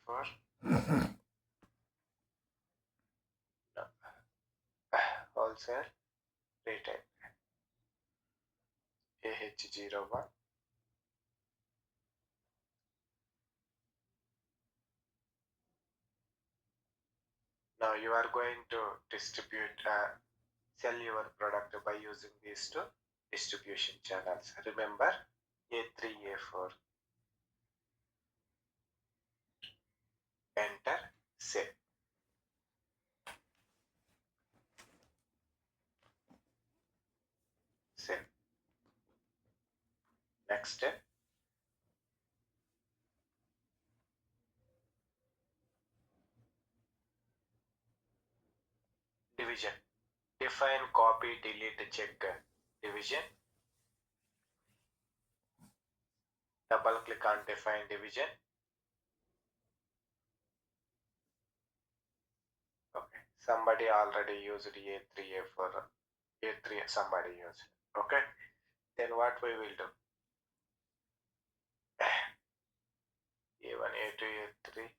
for no, wholesale retail AH01. Now you are going to sell your product by using these two distribution channels. Remember A3, A4. Enter, save. Save. Next step. Division. Define, copy, delete, check division. Double click on define division. Okay. Somebody already used A3, A4. A3 somebody used. Okay. Then what we will do? A1, A2, A3.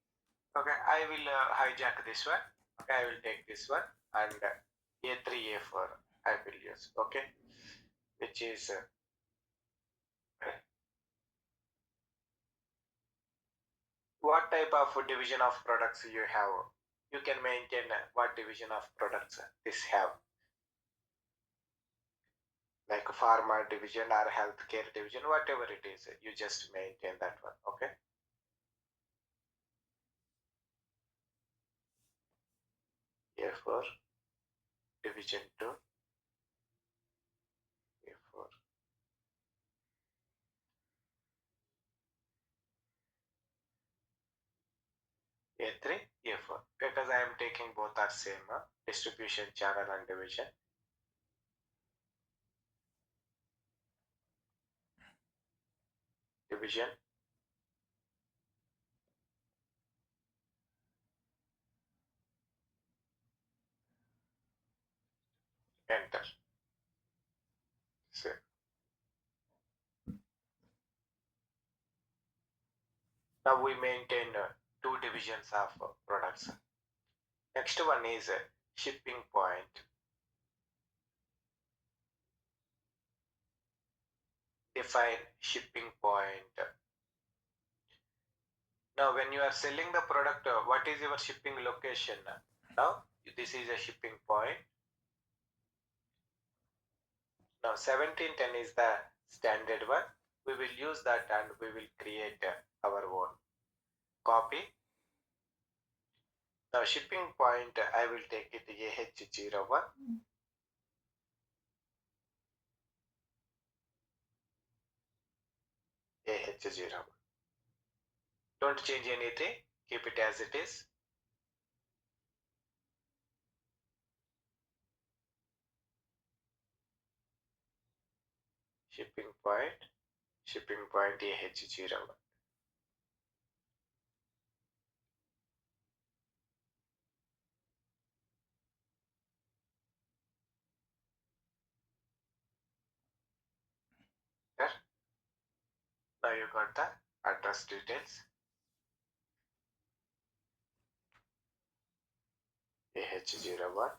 Okay. I will hijack this one. Okay. I will take this one and A3, A4 I will use. Okay. Which is what type of division of products you have. You can maintain what division of products this have, like pharma division or healthcare division, whatever it is, you just maintain that one. Okay. A4 division 2, A4, A3, A4, because I am taking both are same distribution channel and division. Division, enter, save. Now we maintain two divisions of products. Next one is shipping point. Define shipping point. Now when you are selling the product, what is your shipping location? Now this is a shipping point. Now 1710 is the standard one. We will use that and we will create our own. Copy. Now shipping point, I will take it AH01. AH01. Don't change anything. Keep it as it is. Shipping point AH01. There. Now you got the address details. AH01.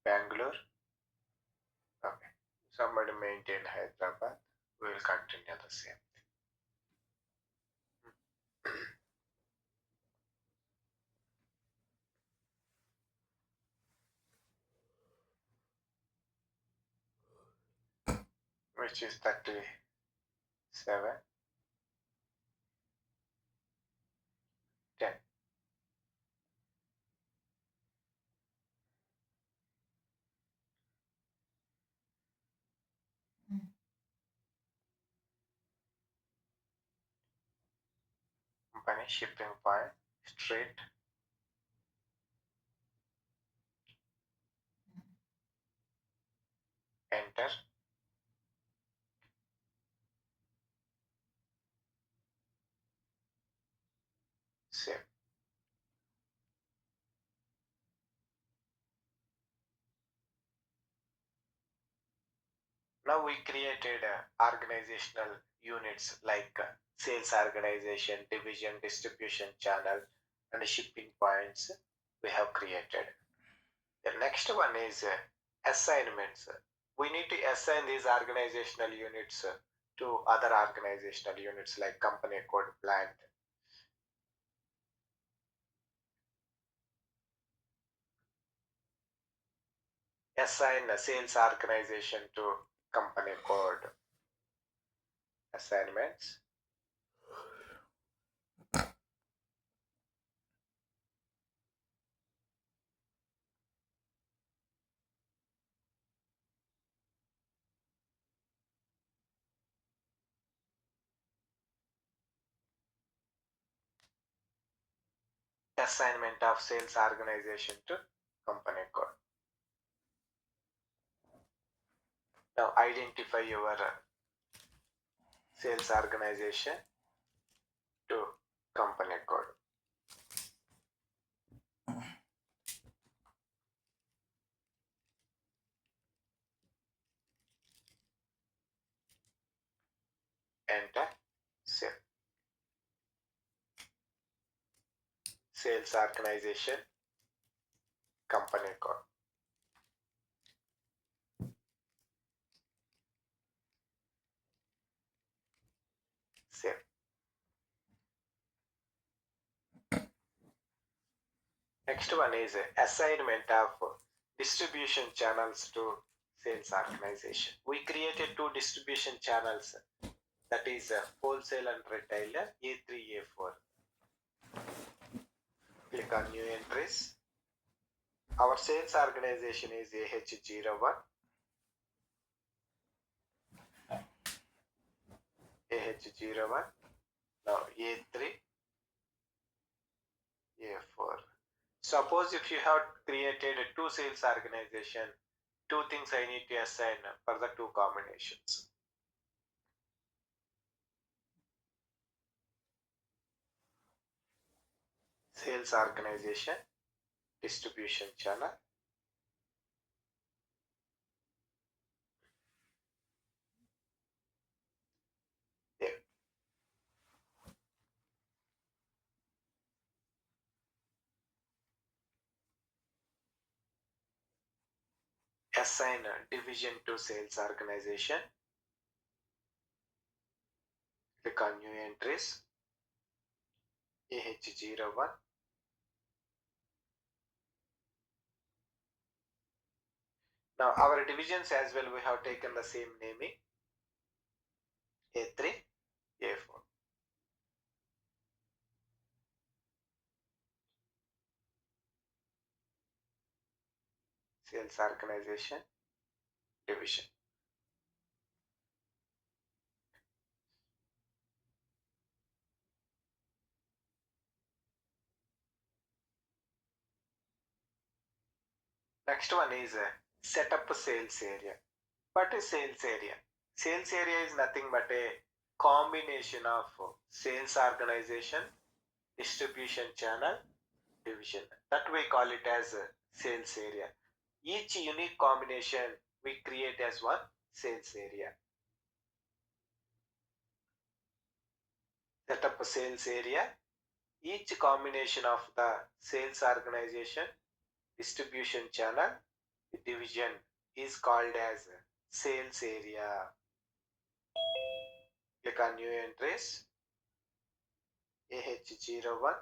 Bangalore. Okay. Somebody maintain Hyderabad. We will continue the same. Which is 37, 10. Company shipping point, street, enter, save. Now we created organizational units like sales organization, division, distribution channel, and shipping points we have created. The next one is assignments. We need to assign these organizational units to other organizational units like company code, plant. Assign a sales organization to company code. Assignments. Assignment of sales organization to company code. Now identify your sales organization to company code. Enter save. Sales organization company code. Save. Next one is assignment of distribution channels to sales organization. We created two distribution channels, that is wholesale and retailer, A3, A4. Click on new entries. Our sales organization is AH01, AH01. Now A3, A4. Suppose if you have created two sales organization, two things I need to assign for the two combinations. Sales organization, distribution channel. There. Assign a division to sales organization. Click on new entries. AH01. Now our divisions as well, we have taken the same naming. A3, A4. Sales organization, division. Next one is set up a sales area. What is sales area? Sales area is nothing but a combination of sales organization, distribution channel, division. That we call it as a sales area. Each unique combination we create as one sales area. Set up a sales area. Each combination of the sales organization, distribution channel, division is called as sales area. Click on new entries. AH01.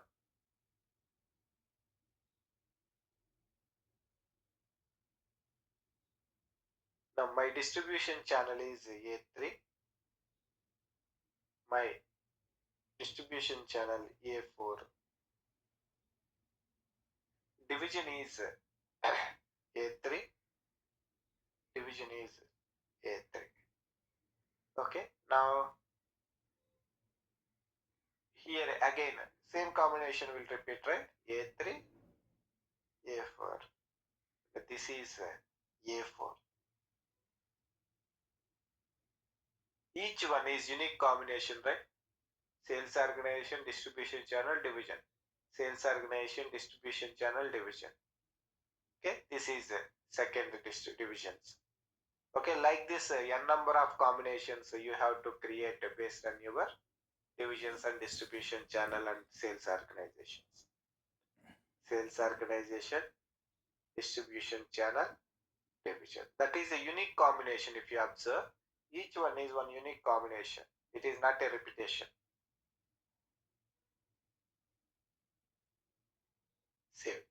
Now my distribution channel is A3. My distribution channel A4. Division is A3. Division is A3. Okay. Now here again same combination will repeat, right? A3, A4. This is A4. Each one is unique combination, right? Sales organization, distribution channel, division. Sales organization, distribution channel, division. Okay, this is second divisions. Okay, like this n number of combinations you have to create based on your divisions and distribution channel and sales organizations. Sales organization, distribution channel, division. That is a unique combination if you observe. Each one is one unique combination. It is not a repetition. Save.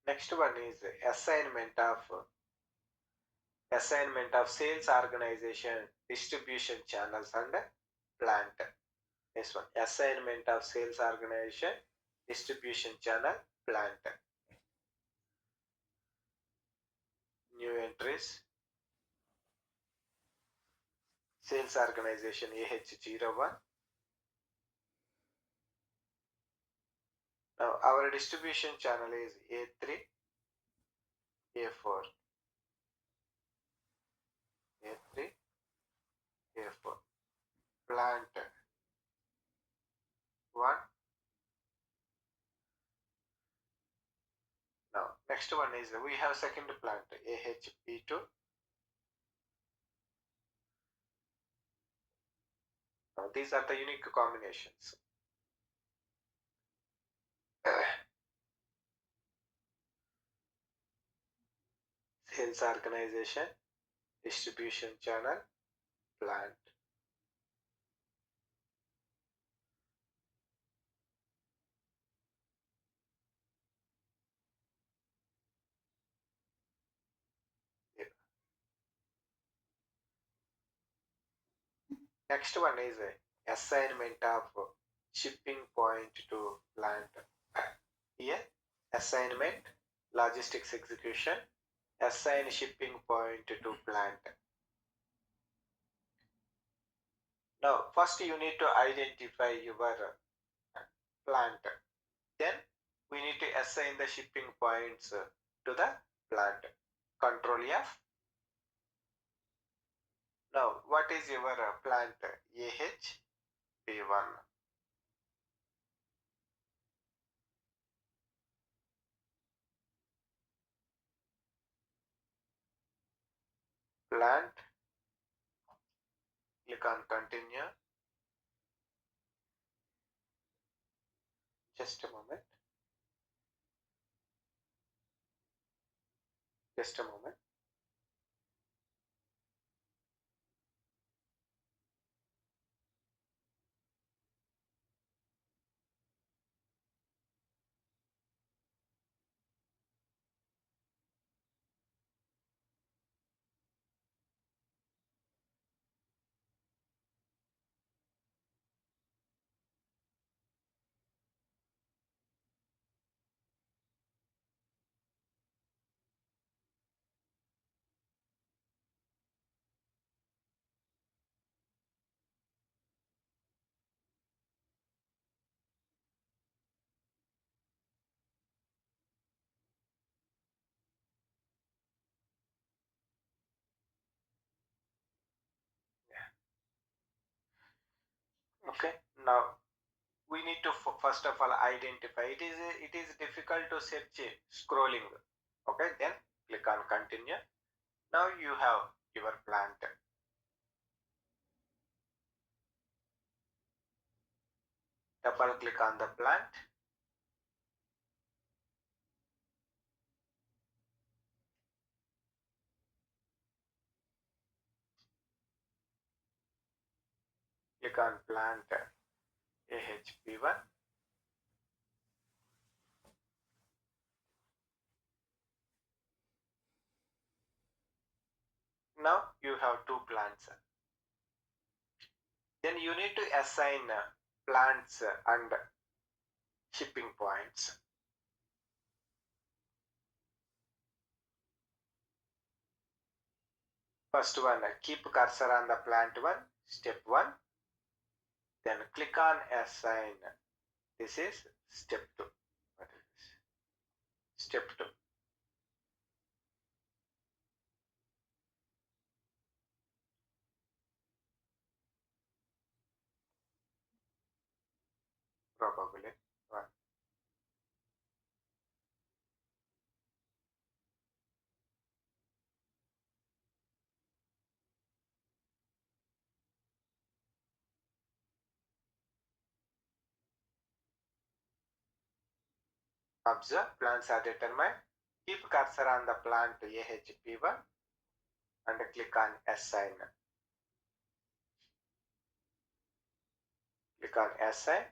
Next one is assignment of sales organization, distribution channels and plant. This one, assignment of sales organization, distribution channel, plant. New entries, sales organization AH01. Now our distribution channel is A3, A4, A3, A4. Plant 1. Now next one is we have second plant AHP2. Now these are the unique combinations. Sales organization, distribution channel, plant. Next one is assignment of shipping point to plant. Here, assignment, logistics execution, assign shipping point to plant. Now, first you need to identify your plant. Then we need to assign the shipping points to the plant. Control F. Now, what is your plant? AHP1. Plant. Click on continue. Just a moment. Just a moment. Okay. Now we need to first of all identify. It is difficult to search scrolling. Okay. Then click on continue. Now you have your plant. Double click on the plant. Click on plant AHP1. Now you have two plants. Then you need to assign plants and shipping points. First one, keep cursor on the plant 1, step 1. Then click on assign. This is step 2. What is this? Step 2. Observe, plants are determined. Keep cursor on the plant AHP1 and click on assign. Click on assign.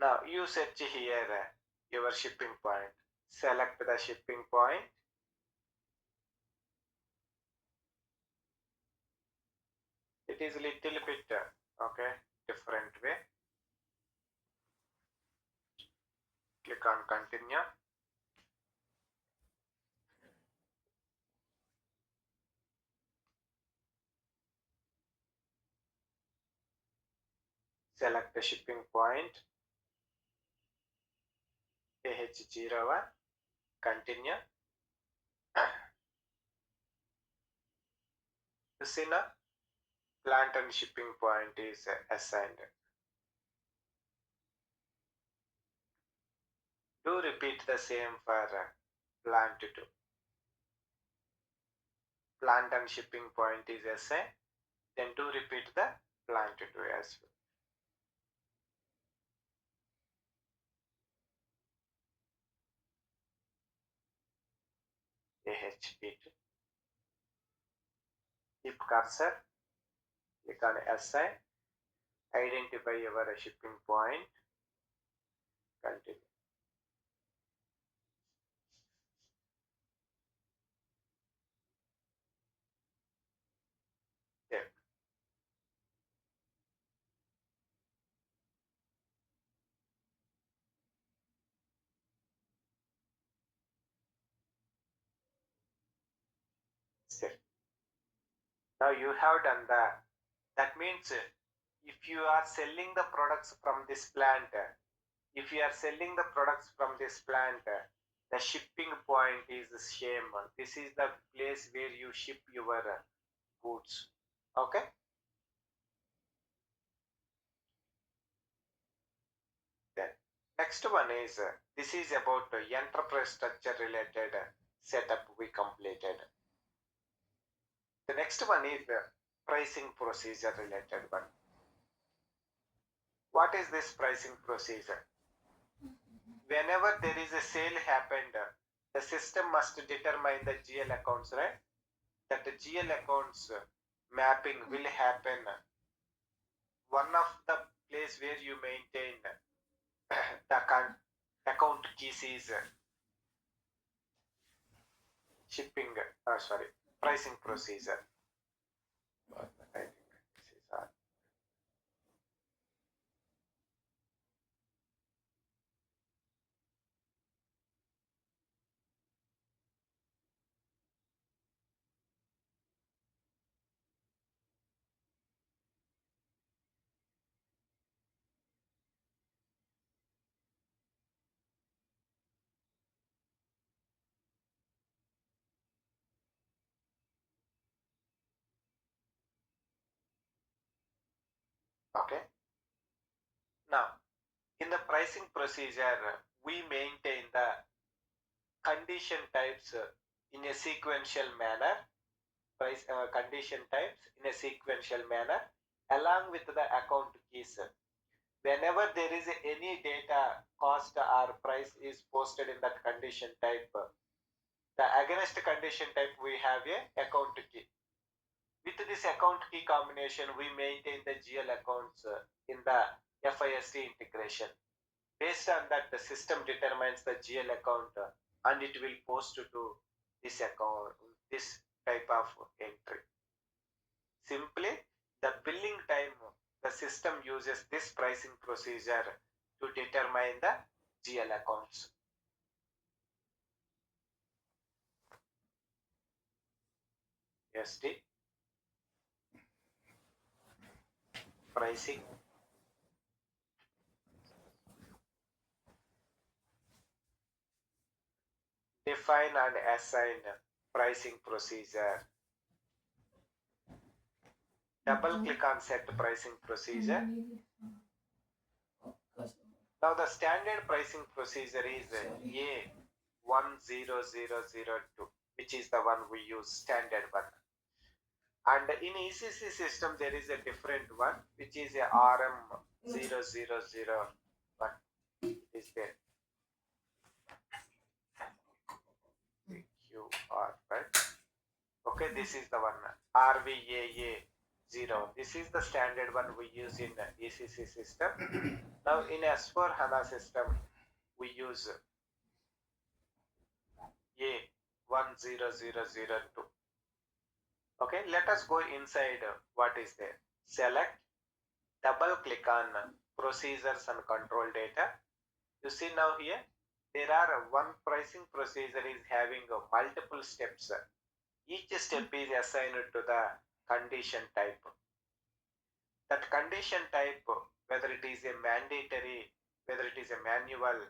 Now you search here your shipping point. Select the shipping point. It is little bit different way. Click on continue. Select the shipping point AH01. Continue. You see now, plant and shipping point is assigned. Do repeat the same for plant 2. Plant and shipping point is assigned. Then do repeat the plant 2 as well. AHP2. Keep cursor. Click on assign. Identify your shipping point. Continue. There. There. Now you have done that. That means if you are selling the products from this plant, the shipping point is the same. This is the place where you ship your goods. Okay. Then next one is this is about enterprise structure related setup we completed. The next one is the pricing procedure related one. What is this pricing procedure? Whenever there is a sale happened, the system must determine the GL accounts, right? That the GL accounts mapping will happen. One of the place where you maintain the account keys is pricing procedure. I think this is hard. Okay. Now, in the pricing procedure, we maintain the condition types in a sequential manner. Condition types in a sequential manner along with the account keys. Whenever there is any data, cost or price is posted in that condition type, the against condition type we have a account key. With this account key combination, we maintain the GL accounts in the FIST integration. Based on that, the system determines the GL account and it will post to this account, this type of entry. Simply, the billing time, the system uses this pricing procedure to determine the GL accounts. ST pricing define and assign pricing procedure. Double click on set pricing procedure. Now the standard pricing procedure is A10002, which is the one we use, standard one. And in ECC system there is a different one, which is a RM0001. Is there. Okay, this is the one RVAA 0. This is the standard one we use in ECC system. Now in S4 HANA system, we use A10002. Okay, let us go inside what is there. Select, double click on procedures and control data. You see now here, there are one pricing procedure is having multiple steps. Each step is assigned to the condition type. That condition type, whether it is a mandatory, whether it is a manual,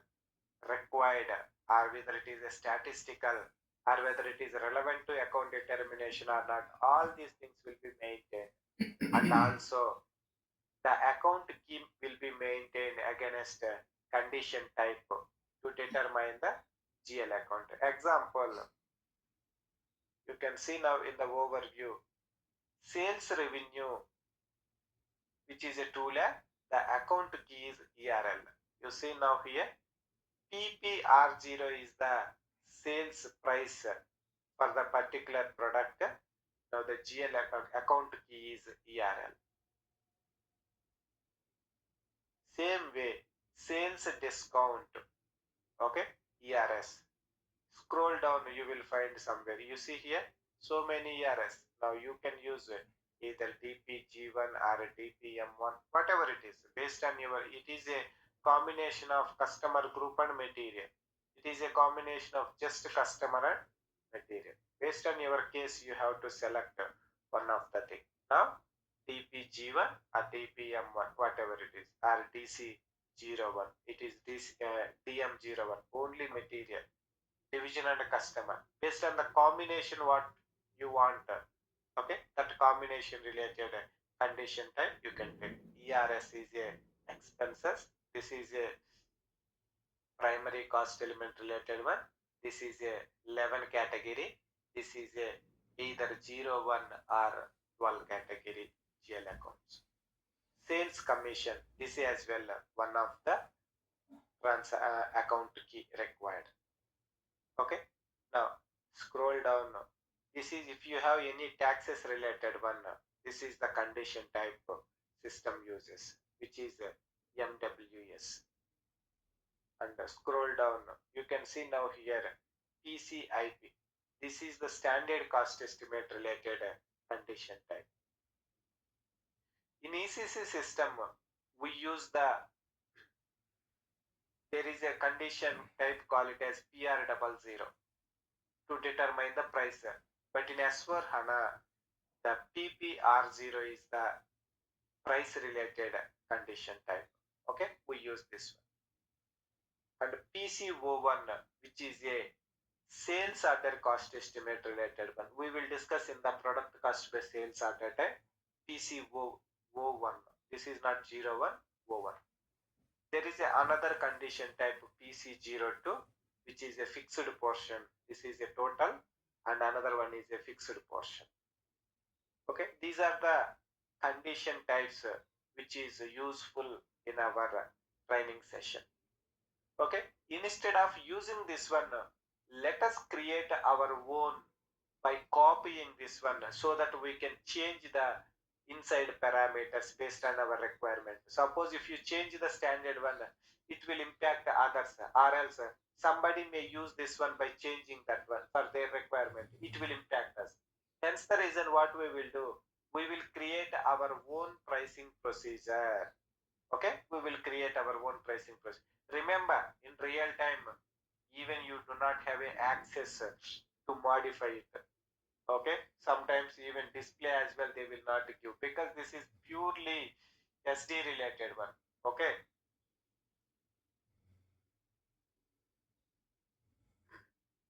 required, or whether it is a statistical, or whether it is relevant to account determination or not, all these things will be maintained. And also the account key will be maintained against condition type to determine the GL account. Example, you can see now in the overview, sales revenue, which is a 2 lakh, the account key is ERL. You see now here, PPR0 is the sales price for the particular product. Now the GL account key is ERL. Same way, sales discount, okay, ERS. Scroll down, you will find somewhere. You see here, so many ERS. Now you can use either DPG1 or DPM1, whatever it is, based on your, it is a combination of customer group and material. It is a combination of just customer and material. Based on your case, you have to select one of the thing. Now, DPG1 or DPM1, whatever it is, or DC01, it is DM01, only material, division and customer. Based on the combination what you want, okay, that combination related condition type you can take. ERS is a expenses. This is a primary cost element related one. This is a 11 category. This is a either 0, 1 or 12 category GL accounts. Sales commission, this is as well one of the account key required. Okay, now scroll down. This is if you have any taxes related one, this is the condition type system uses, which is MWS. And scroll down, you can see now here PCIP. This is the standard cost estimate related condition type. In ECC system, we use there is a condition type, call it as PR00 to determine the price. But in S4 HANA, the PPR0 is the price related condition type. Okay, we use this one. And PCO1, which is a sales order cost estimate related one. We will discuss in the product cost by sales order type. PCO1. This is not 01, O1. There is another condition type PC02, which is a fixed portion. This is a total, and another one is a fixed portion. Okay, these are the condition types which is useful in our training session. Okay, instead of using this one, let us create our own by copying this one so that we can change the inside parameters based on our requirement. Suppose if you change the standard one, it will impact others, or else somebody may use this one by changing that one for their requirement. It will impact us. Hence the reason what we will do, we will create our own pricing procedure. Okay, we will create our own pricing procedure. Remember, in real time, even you do not have access to modify it. Okay, sometimes even display as well they will not give, because this is purely SD related one. Okay,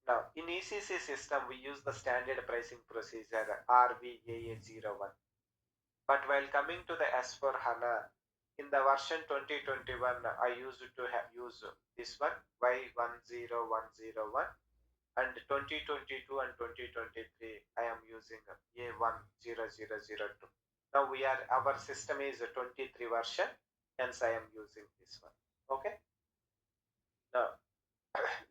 now in ECC system we use the standard pricing procedure RVAA01. But while coming to the S4 HANA, in the version 2021, I used to use this one Y10101, and 2022 and 2023 I am using A10002. Now our system is a 23 version, hence I am using this one. Okay, now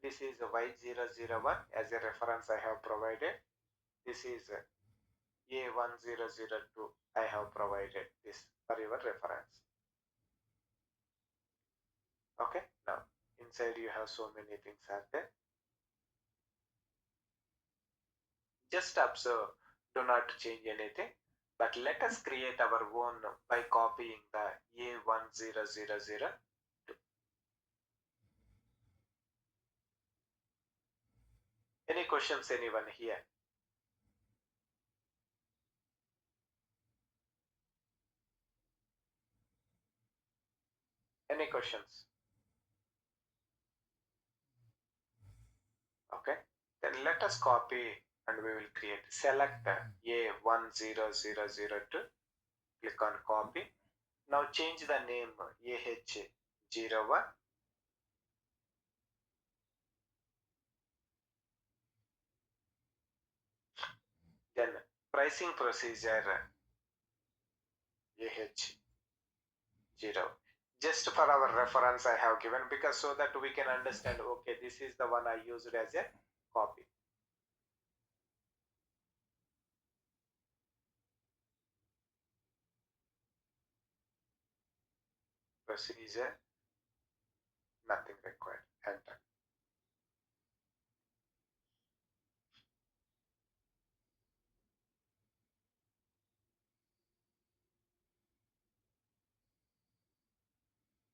this is a Y001 as a reference I have provided. This is A1002. I have provided this for your reference. Okay, now inside you have so many things are there. Just observe, do not change anything. But let us create our own by copying the A1000. Any questions, anyone here? Any questions? Okay, then let us copy and we will create. Select A10002. Click on copy. Now change the name AH01. Then pricing procedure AH0. Just for our reference I have given, because so that we can understand, okay, this is the one I used as a copy. Procedure, nothing required. Enter.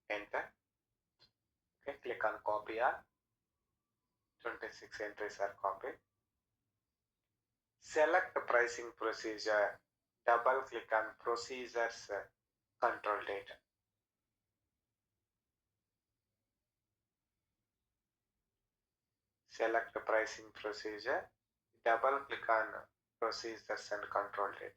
Enter. Okay, click on copy all. 26 entries are copied. Select the pricing procedure. Double click on procedures control data. Select the pricing procedure. Double click on procedures and control data.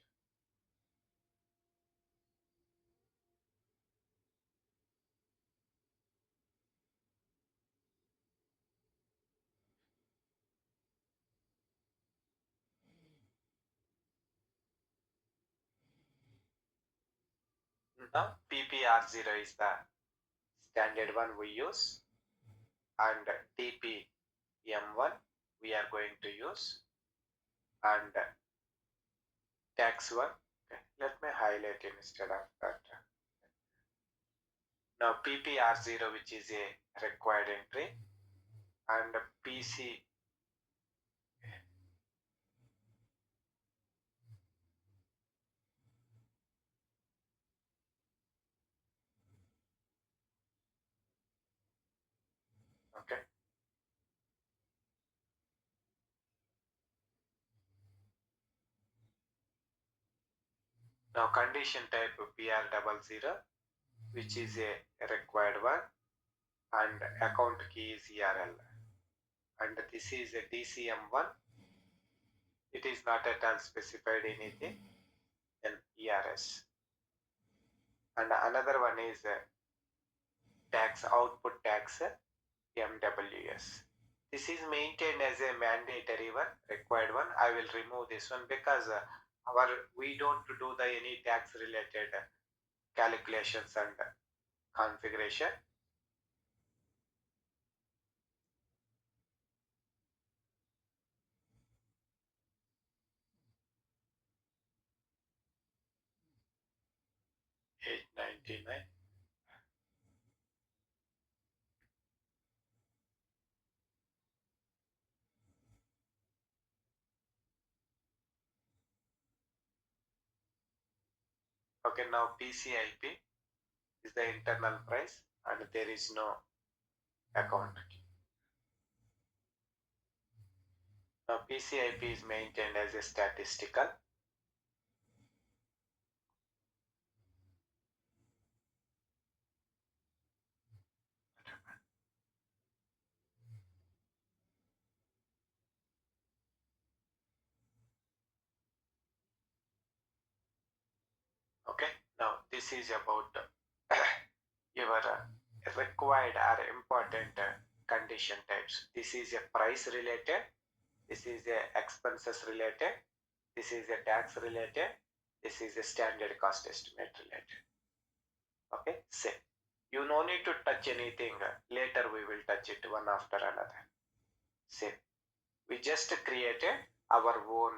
Now PPR0 is the standard one we use, and TPM1 we are going to use, and tax one. Okay, let me highlight instead of that. Now PPR0, which is a required entry, and PC. Okay. Now condition type PR00, which is a required one, and account key is ERL. And this is a DCM1. It is not at all specified anything in ERS. And another one is tax output tax MWS. This is maintained as a mandatory one, required one. I will remove this one because we don't do the any tax related calculations and configuration. $899. Okay, now PCIP is the internal price and there is no account key. Now PCIP is maintained as a statistical. Okay, now this is about your required or important condition types. This is a price related, this is a expenses related, this is a tax related, this is a standard cost estimate related. Okay, same. You no need to touch anything. Later we will touch it one after another. Same. We just created our own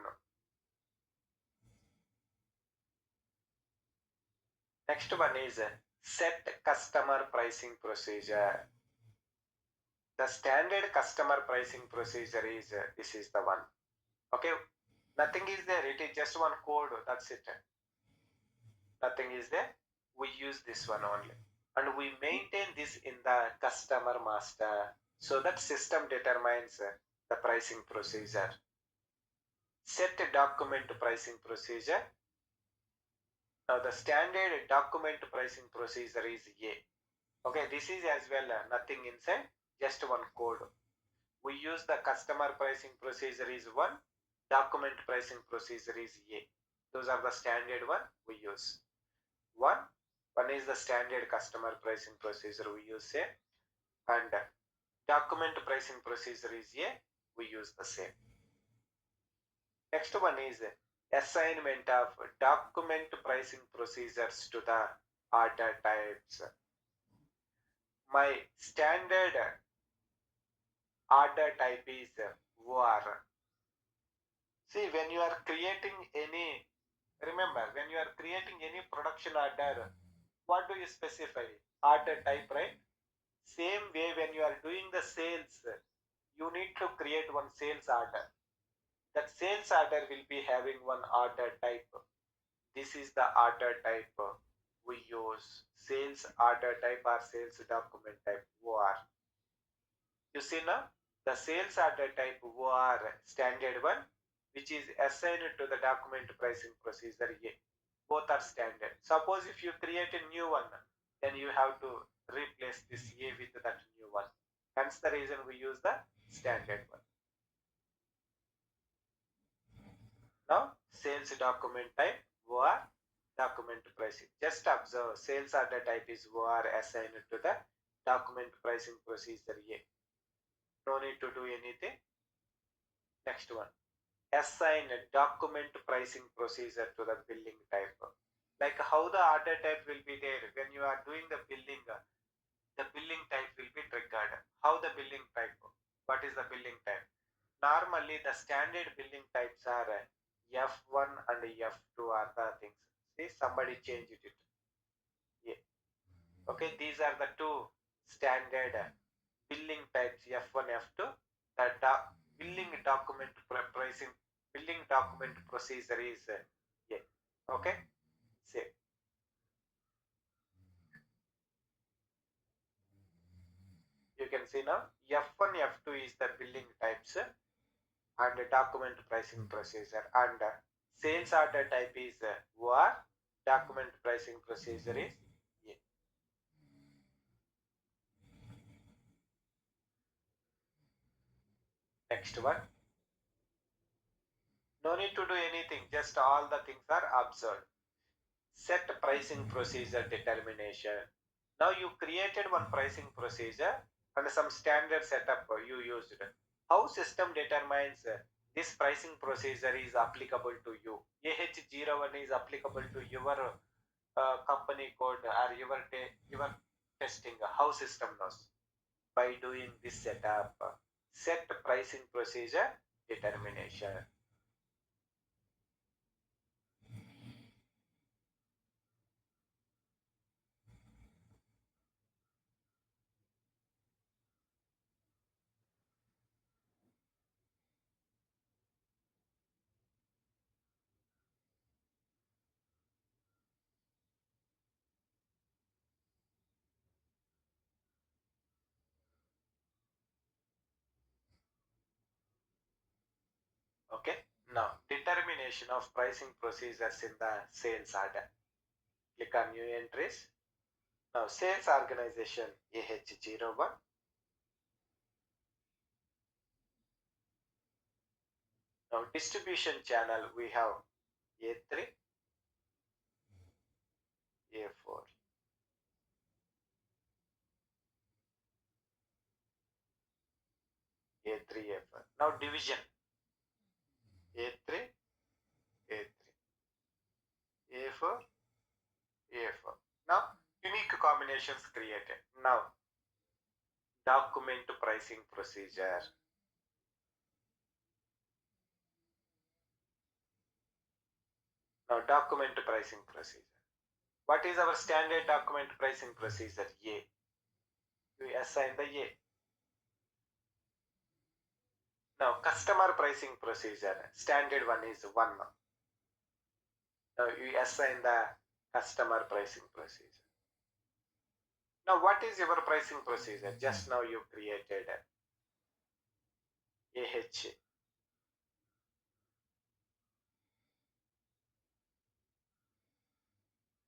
Next one is set customer pricing procedure. The standard customer pricing procedure is this is the one. Okay, nothing is there. It is just one code. That's it. Nothing is there. We use this one only, and we maintain this in the customer master, so that system determines the pricing procedure. Set a document pricing procedure. Now the standard document pricing procedure is A. Okay, this is as well nothing inside, just one code. We use the customer pricing procedure is 1, document pricing procedure is A. Those are the standard one we use. One is the standard customer pricing procedure we use A, and document pricing procedure is A, we use the same. Next one is assignment of document pricing procedures to the order types. My standard order type is OR. See, when you are creating any, remember, when you are creating any production order, what do you specify? Order type, right? Same way, when you are doing the sales, you need to create one sales order. That sales order will be having one order type. This is the order type we use. Sales order type or sales document type, OR. You see now, the sales order type OR standard one, which is assigned to the document pricing procedure A. Both are standard. Suppose if you create a new one, then you have to replace this A with that new one. Hence the reason we use the standard one. Now, sales document type OR document pricing. Just observe, sales order type is OR assigned to the document pricing procedure A. No need to do anything. Next one, assign a document pricing procedure to the billing type. Like how the order type will be there when you are doing the billing type will be triggered. How the billing type? What is the billing type? Normally, the standard billing types are F1 and F2 are the things. See, somebody changed it. Yeah. Okay, these are the two standard billing types F1, F2. The billing document pricing, billing document procedure is A. Okay, same. You can see now F1, F2 is the billing types and document pricing procedure, and sales order type is OR, document pricing procedure is A. Next one, no need to do anything, just all the things are observed. Set pricing procedure determination. Now you created one pricing procedure and some standard setup you used. How system determines this pricing procedure is applicable to you? AH01 is applicable to your company code or your testing. How system knows? By doing this setup, set pricing procedure determination. Okay, now determination of pricing procedures in the sales order. Click on new entries. Now sales organization AH01. Now distribution channel we have A3, A4. A3, A4. Now division A3, A3, A4, A4. Now unique combinations created. Now document pricing procedure. Now document pricing procedure. What is our standard document pricing procedure? A. You assign the A. Now, customer pricing procedure, standard one is 1. Now, you assign the customer pricing procedure. Now, what is your pricing procedure? Just now you created AH.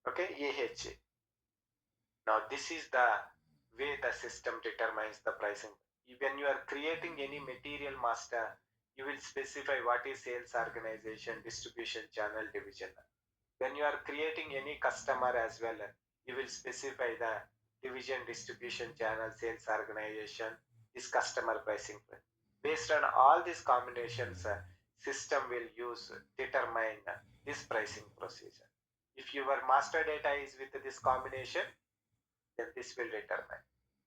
Okay, AH. Now, this is the way the system determines the pricing. When you are creating any material master, you will specify what is sales organization, distribution channel, division. When you are creating any customer as well, you will specify the division, distribution channel, sales organization, this customer pricing. Based on all these combinations, system will use determine this pricing procedure. If your master data is with this combination, then this will determine.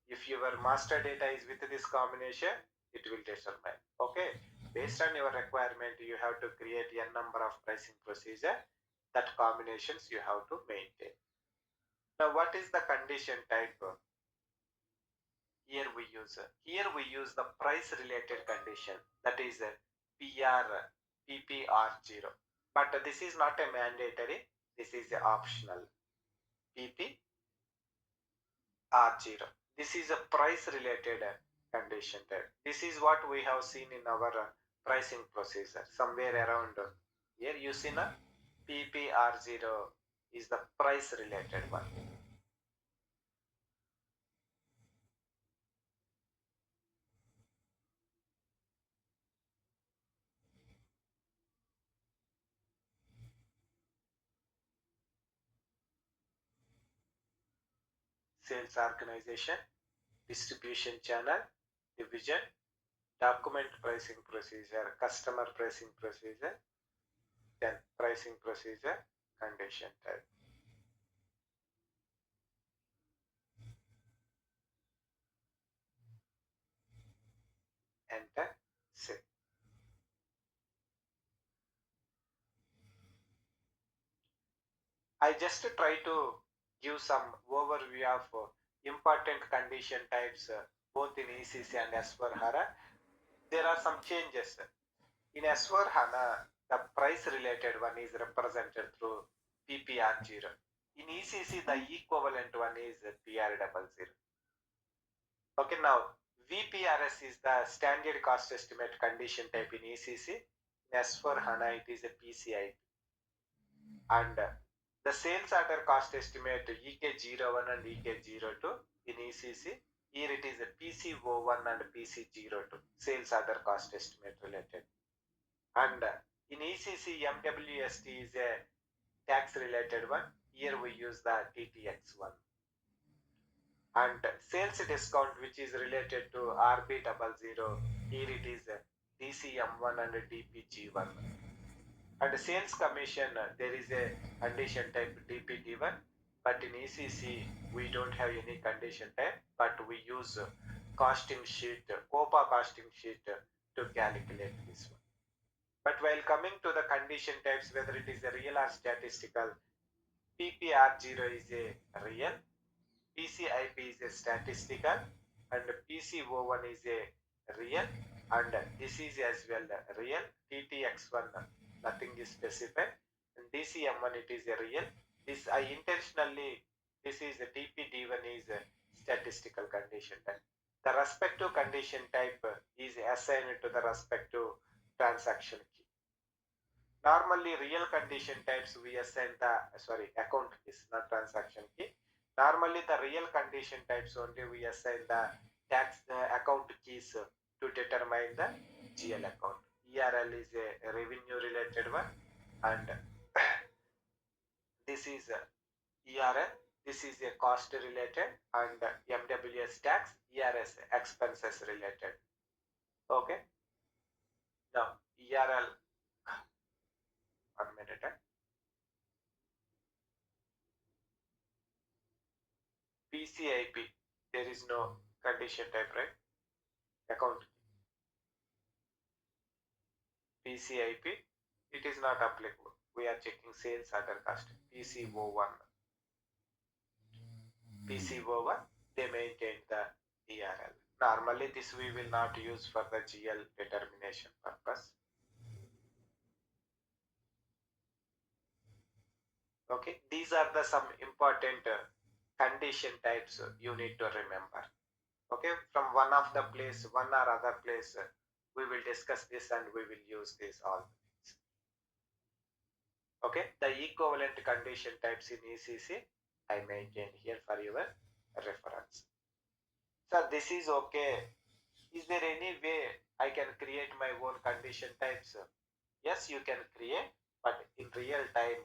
If your master data is with this combination, it will determine. Okay, based on your requirement, you have to create a number of pricing procedure. That combinations you have to maintain. Now, what is the condition type? Here we use the price related condition, that is PPR0. But this is not a mandatory, this is a optional. PPR0. This is a price related condition type. This is what we have seen in our pricing procedure. Somewhere around here you see na PPR0 is the price related one. Sales organization, distribution channel, division, document pricing procedure, customer pricing procedure, then pricing procedure, condition type. Enter, save. I just try to give some overview of important condition types both in ECC and S4HANA. There are some changes. In S4HANA, the price related one is represented through PPR0. In ECC, the equivalent one is PR00. Okay, now VPRS is the standard cost estimate condition type in ECC. In S4HANA, it is a PCI. And the sales order cost estimate EK01 and EK02 in ECC. Here it is a PC01 and PC02, sales order cost estimate related. And in ECC, MWST is a tax related one. Here we use the TTX one. And sales discount, which is related to RB00, here it is DCM1 and DPG1. And sales commission, there is a condition type DPD1, but in ECC we don't have any condition type, but we use costing sheet, COPA costing sheet to calculate this one. But while coming to the condition types, whether it is a real or statistical, PPR0 is a real, PCIP is a statistical, and PC01 is a real, and this is as well real. TTX1 nothing is specified, and DCM1 it is a real. This I intentionally, this is a TPD1 is a statistical condition type. The respective condition type is assigned to the respective transaction key. Normally, real condition types we assign the account keys, not transaction key. Normally, the real condition types only we assign the tax account keys to determine the GL account. ERL is a revenue related one, and this is ERL. This is a cost related, and MWS tax, ERS expenses related. Okay. Now ERL. 1 minute. PCIP, there is no condition type, right? Account PCIP, it is not applicable. We are checking sales order cost, PC01. PC over, they maintain the ERL. Normally this we will not use for the GL determination purpose. Okay, these are the some important condition types you need to remember. Okay, from one of the place, one or other place, we will discuss this and we will use this all things. Okay, the equivalent condition types in ECC I maintain here for your reference. So this is okay. Is there any way I can create my own condition types? Yes, you can create, but in real time,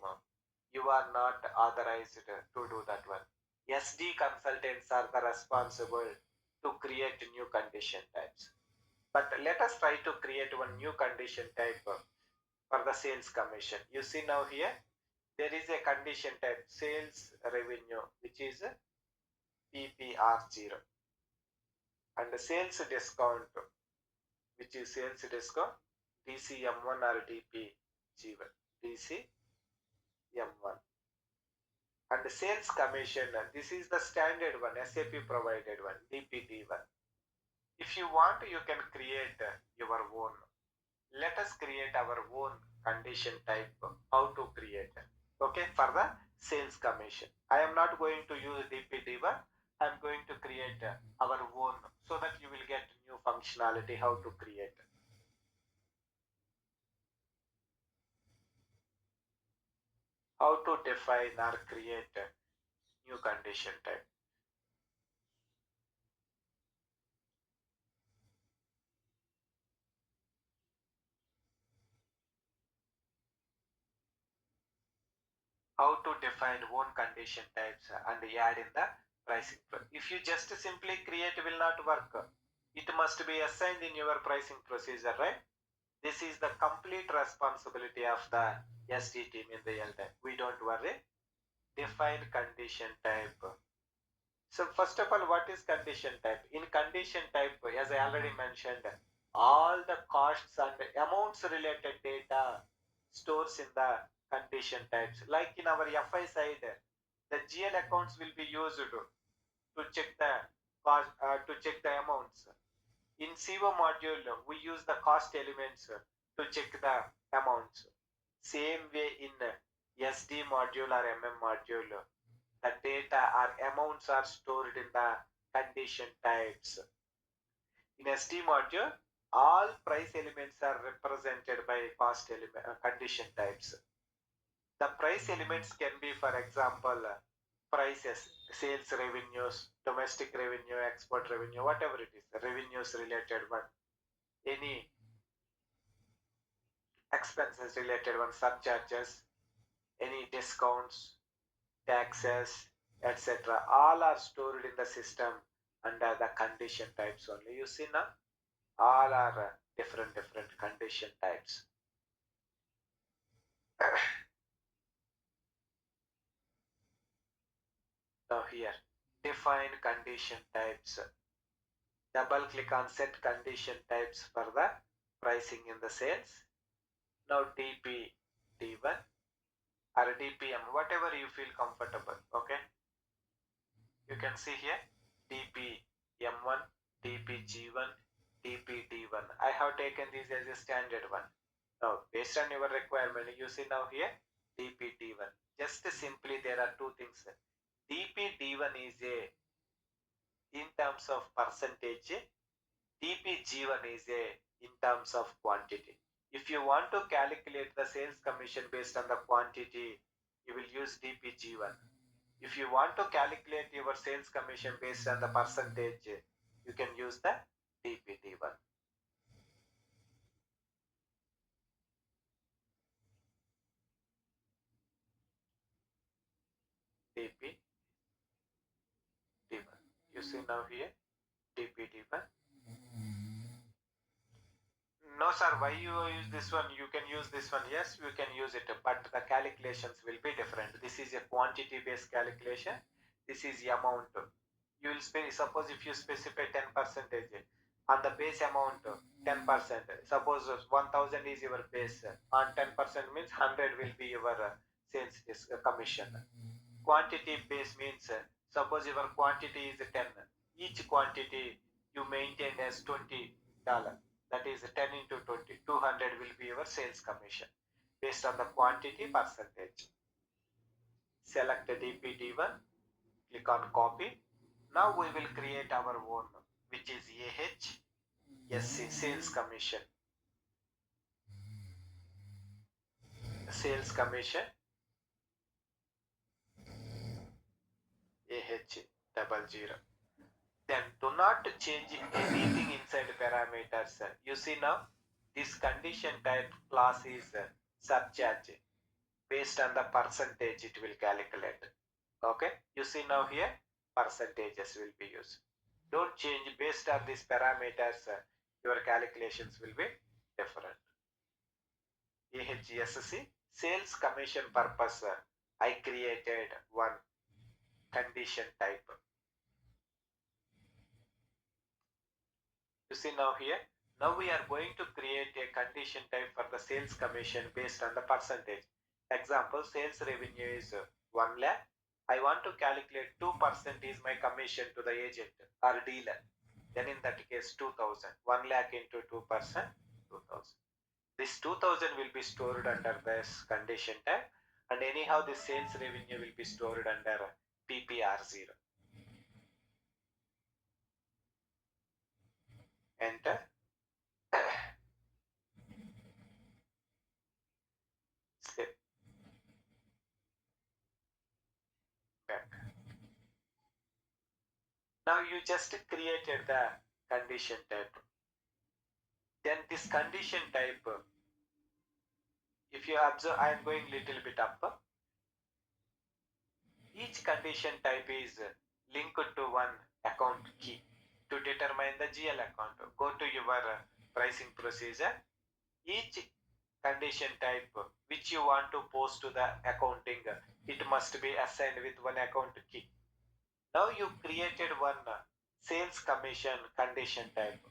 you are not authorized to do that one. SD consultants are the responsible to create new condition types. But let us try to create one new condition type for the sales commission. You see now here, there is a condition type sales revenue, which is PPR0, and the sales discount, which is sales discount DCM1 or DPG1, DCM1. And the sales commission, this is the standard one, SAP provided one, DPD1. If you want, you can create your own. Let us create our own condition type. How to create? Okay, for the sales commission. I am not going to use DPD1. I am going to create our own so that you will get new functionality how to create. How to define or create new condition type. How to define own condition types and add in the pricing. If you just simply create, will not work. It must be assigned in your pricing procedure, right? This is the complete responsibility of the SD team in the LTIM. We don't worry. Define condition type. So first of all, what is condition type? In condition type, as I already mentioned, all the costs and amounts related data stores in the condition types. Like in our FI side, the GL accounts will be used to check the cost, to check the amounts. In CO module, we use the cost elements to check the amounts. Same way in SD module or MM module, the data or amounts are stored in the condition types. In SD module, all price elements are represented by cost element, condition types. The price elements can be, for example, prices, sales revenues, domestic revenue, export revenue, whatever it is, the revenues related one, any expenses related one, surcharges, any discounts, taxes, etc. All are stored in the system under the condition types only. You see now, all are different condition types. Now here, define condition types. Double click on set condition types for the pricing in the sales. Now DP, D1 or DPM, whatever you feel comfortable. Okay, you can see here DPM1, DPG1, DPD1. I have taken this as a standard one. Now based on your requirement, you see now here DPD1. Just simply there are two things. DPD1 is a in terms of percentage, DPG1 is a in terms of quantity. If you want to calculate the sales commission based on the quantity, you will use DPG1. If you want to calculate your sales commission based on the percentage, you can use the DPD1. DPD1. You see now here DPD1. No sir, why you use this one? You can use this one. Yes, you can use it, but the calculations will be different. This is a quantity based calculation. This is the amount. You will suppose if you specify 10% on the base amount, 10%. Suppose 1000 is your base. On 10% means 100 will be your sales commission. Quantity base means Suppose your quantity is 10. Each quantity you maintain as $20. That is 10 into 20. 200 will be your sales commission based on the quantity percentage. Select DPD1, click on copy. Now we will create our own, which is AHSC, sales commission. Sales commission AH00. Then do not change anything inside parameters. You see now, this condition type class is surcharge. Based on the percentage it will calculate. Okay, you see now here percentages will be used. Don't change based on these parameters, your calculations will be different. AHSC sales commission purpose, I created one condition type. You see now here, now we are going to create a condition type for the sales commission based on the percentage. Example, sales revenue is 1 lakh. I want to calculate 2% is my commission to the agent or dealer. Then in that case 2000. 1 lakh into 2%, 2000. This 2000 will be stored under this condition type, and anyhow the sales revenue will be stored under PPR0. Enter. Save. Back. Now you just created the condition type. Then this condition type, if you observe, I am going little bit up. Each condition type is linked to one account key. To determine the GL account, go to your pricing procedure. Each condition type which you want to post to the accounting, it must be assigned with one account key. Now you created one sales commission condition type.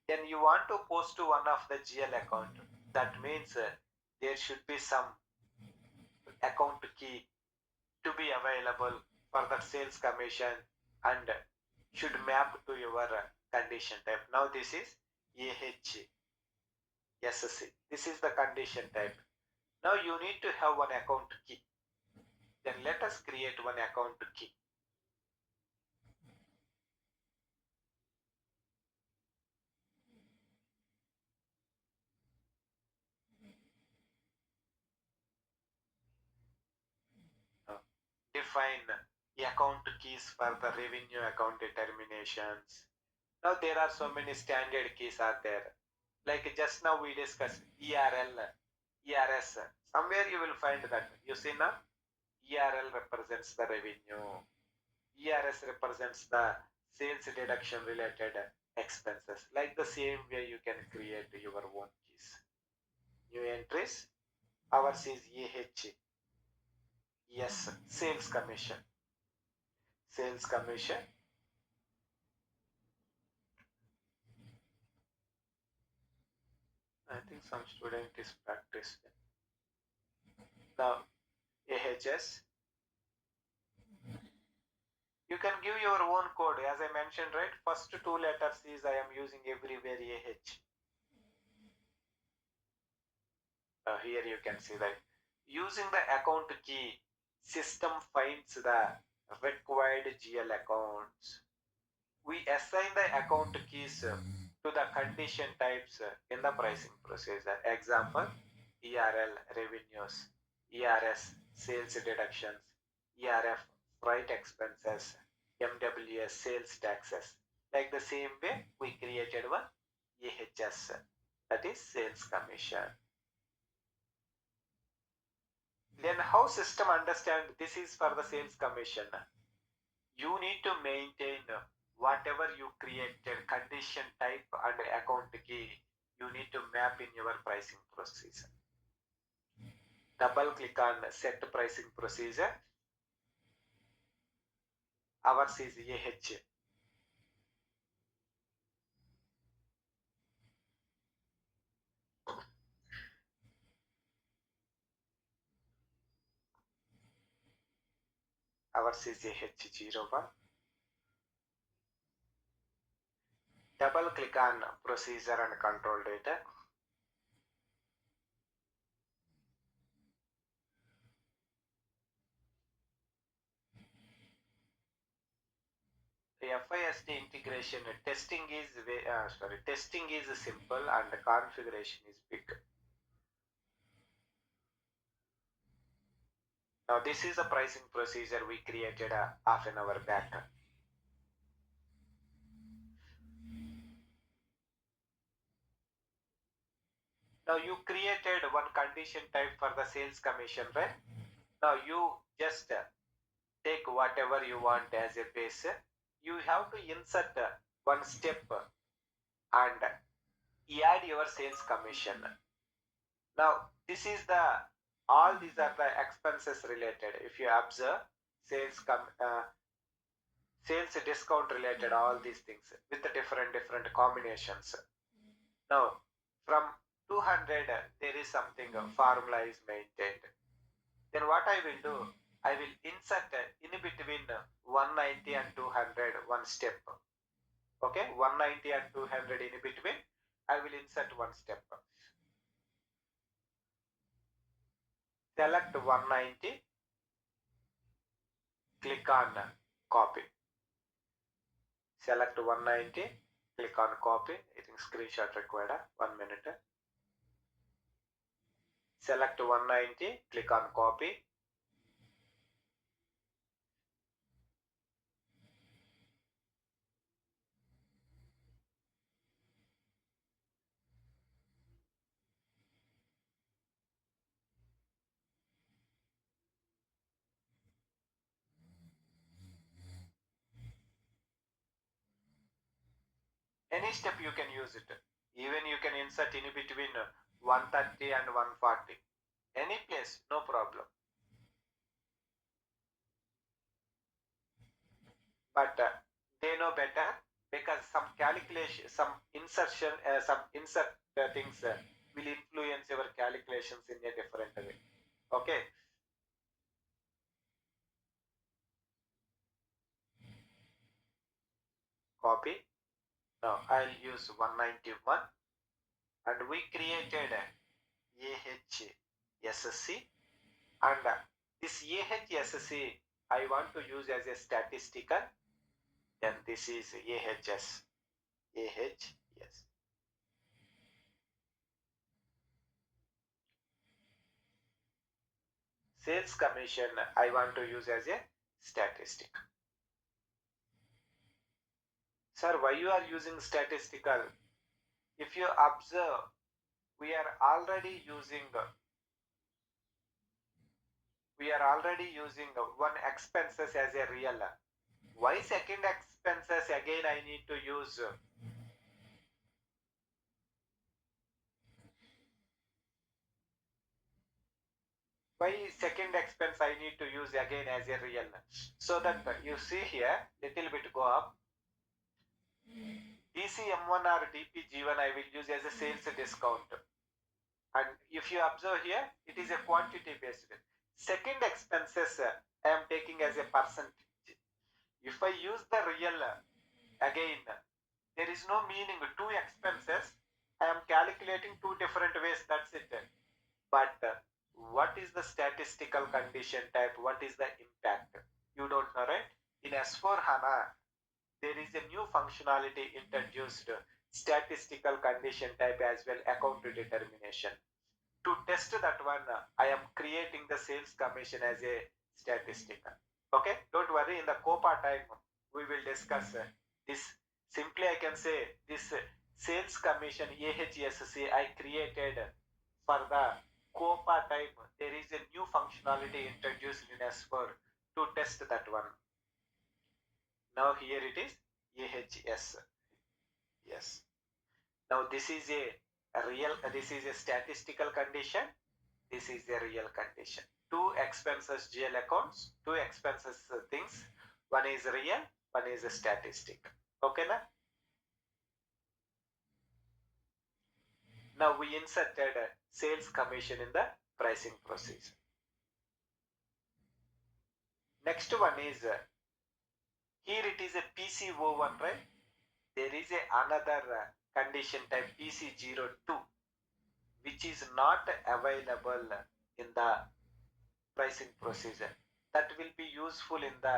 Then you want to post to one of the GL account. That means there should be some account key to be available for the sales commission and should map to your condition type. Now this is AHSC. This is the condition type. Now you need to have one account key. Then let us create one account key. Define account keys for the revenue account determinations. Now there are so many standard keys are there. Like just now we discussed ERL, ERS. Somewhere you will find that. You see now, ERL represents the revenue. ERS represents the sales deduction related expenses. Like the same way you can create your own keys. New entries. Ours is AH. Yes, sales commission. Sales commission. I think some student is practicing. Now, AHS. You can give your own code. As I mentioned, right? First two letters is I am using everywhere AH. Here you can see that. Using the account key, system finds the required GL accounts. We assign the account keys to the condition types in the pricing procedure. Example, ERL revenues, ERS sales deductions, ERF freight expenses, MWS sales taxes. Like the same way we created one AHS, that is sales commission. Then how system understand this is for the sales commission? You need to maintain whatever you created condition type and account key, you need to map in your pricing procedure. Double click on set pricing procedure. Ours is AH. Ours is AH01. Double click on procedure and control data. The FISD integration testing is simple and the configuration is big. Now this is a pricing procedure we created half an hour back. Now you created one condition type for the sales commission, right? Now you just take whatever you want as a base. You have to insert one step and add your sales commission. Now this is all these are the expenses related. If you observe sales discount related, all these things with the different combinations. Now from 200 there is something formula is maintained. Then what I will do, I will insert in between 190 and 200 one step. Okay, 190 and 200 in between, I will insert one step. Select 190, click on copy. Select 190, click on copy. I think screenshot required. 1 minute. Select 190, click on copy. Any step you can use it. Even you can insert in between 130 and 140. Any place, no problem. But they know better because some calculation, some insertion, some insert things will influence your calculations in a different way. Okay. Copy. Now I'll use 191 and we created AHSC and this AHSC I want to use as a statistical. Then this is AHS. AHS. Sales commission I want to use as a statistic. Sir, why you are using statistical? If you observe, we are already using one expenses as a real. Why second expenses again I need to use? Why second expense I need to use again as a real? So that you see here, little bit go up. DCM1 or DPG1 I will use as a sales discount. And if you observe here, it is a quantity based. Second expenses I am taking as a percentage. If I use the real again, there is no meaning. Two expenses, I am calculating two different ways, that's it. But what is the statistical condition type? What is the impact? You don't know, right? In S4 HANA, there is a new functionality introduced, statistical condition type as well, account determination. To test that one, I am creating the sales commission as a statistic. Okay, don't worry, in the COPA time, we will discuss this. Simply I can say this sales commission AHSC I created for the COPA type. There is a new functionality introduced in S4 to test that one. Now here it is AHS. Yes. Now this is this is a statistical condition. This is a real condition. Two expenses GL accounts, two expenses things. One is real, one is a statistic. Okay, na? Now we inserted a sales commission in the pricing procedure. Next one is here it is a PC01, right? There is another condition type PC02 which is not available in the pricing procedure. That will be useful in the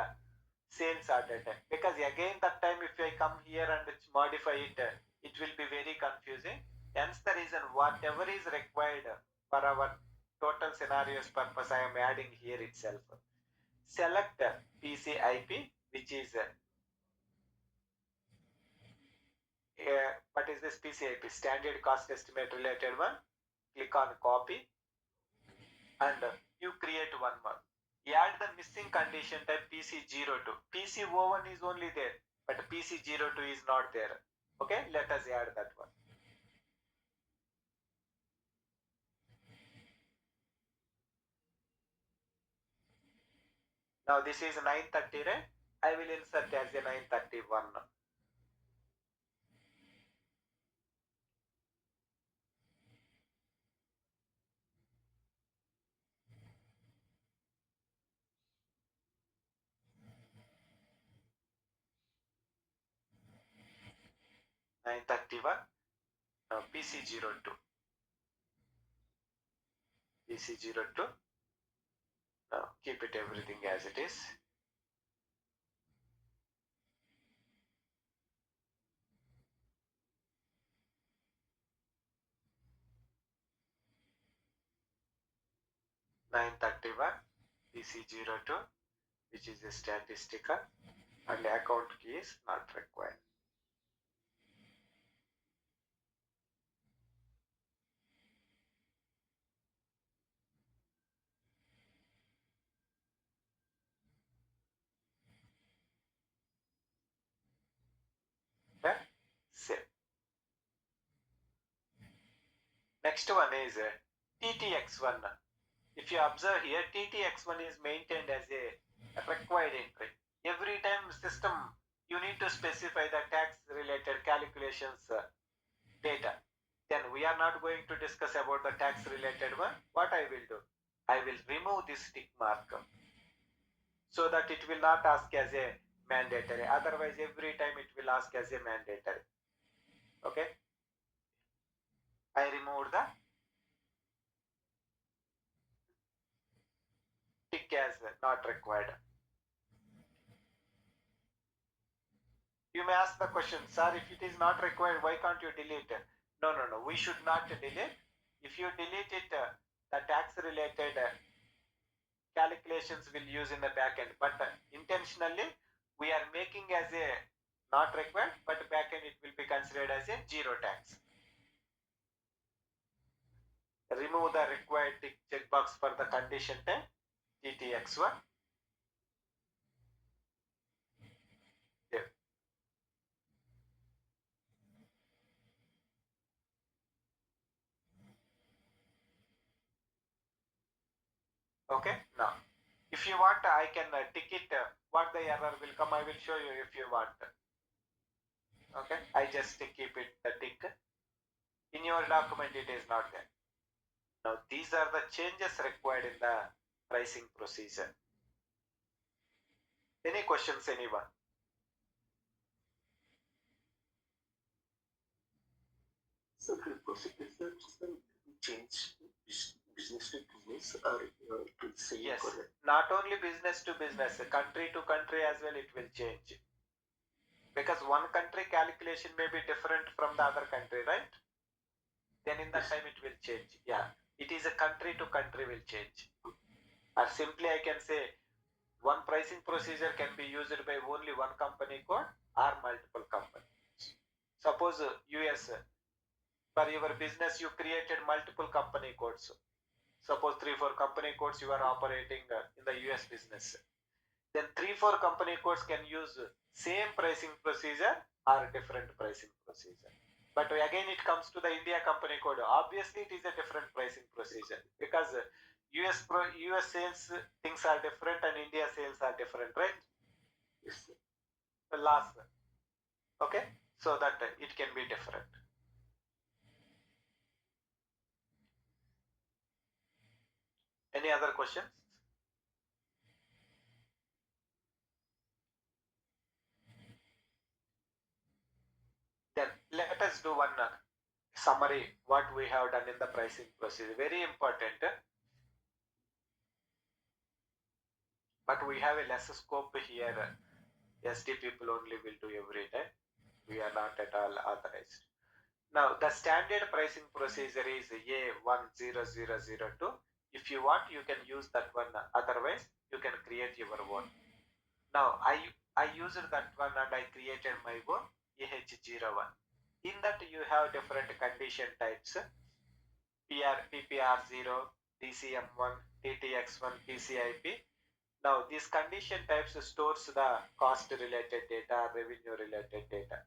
sales order type, because again that time if I come here and modify it, it will be very confusing. Hence the reason whatever is required for our total scenarios purpose, I am adding here itself. Select PCIP, which is what is this PCIP? Standard cost estimate related one. Click on copy and you create one more. Add the missing condition type PC02. PC01 is only there, but PC02 is not there. Okay, let us add that one. Now this is 930, right? I will insert as a 931. 931. Now PC02. PC02. Now keep it everything as it is. (931) PC02, which is a statistical, and account key is not required. Okay? Save. Next one is TTX1. If you observe here, TTX1 is maintained as a required entry. Every time system, you need to specify the tax related calculations data. Then we are not going to discuss about the tax related one. What I will do? I will remove this tick mark so that it will not ask as a mandatory. Otherwise, every time it will ask as a mandatory. Okay. I removed the tick as not required. You may ask the question, sir, if it is not required, why can't you delete it? No, no, no, we should not delete. If you delete it, the tax related calculations will use in the backend. But intentionally, we are making as a not required, but backend it will be considered as a zero tax. Remove the required tick checkbox for the condition type TTX1. There. Okay, now if you want, I can tick it. What the error will come, I will show you if you want. Okay, I just keep it the tick. In your document, it is not there. Now, these are the changes required in the pricing procedure. Any questions, anyone? So, procedure change business to business or to the same? Yes, not only business to business, country to country as well, it will change. Because one country calculation may be different from the other country, right? Then in that time it will change. Yeah, it is a country to country will change. Or simply I can say one pricing procedure can be used by only one company code or multiple companies. Suppose US, for your business you created multiple company codes. Suppose 3-4 company codes you are operating in the US business. Then 3-4 company codes can use same pricing procedure or different pricing procedure. But again it comes to the India company code. Obviously it is a different pricing procedure because US sales things are different and India sales are different, right? Yes. The last, okay, so that it can be different. Any other questions? us do one summary what we have done in the pricing procedure. Very important. But we have a less scope here. SD people only will do every time. We are not at all authorized. Now the standard pricing procedure is A10002. If you want, you can use that one. Otherwise, you can create your own. Now I used that one and I created my own AH01. In that you have different condition types: PPR0, TCM1, TTX1, PCIP. Now these condition types stores the cost related data, revenue related data,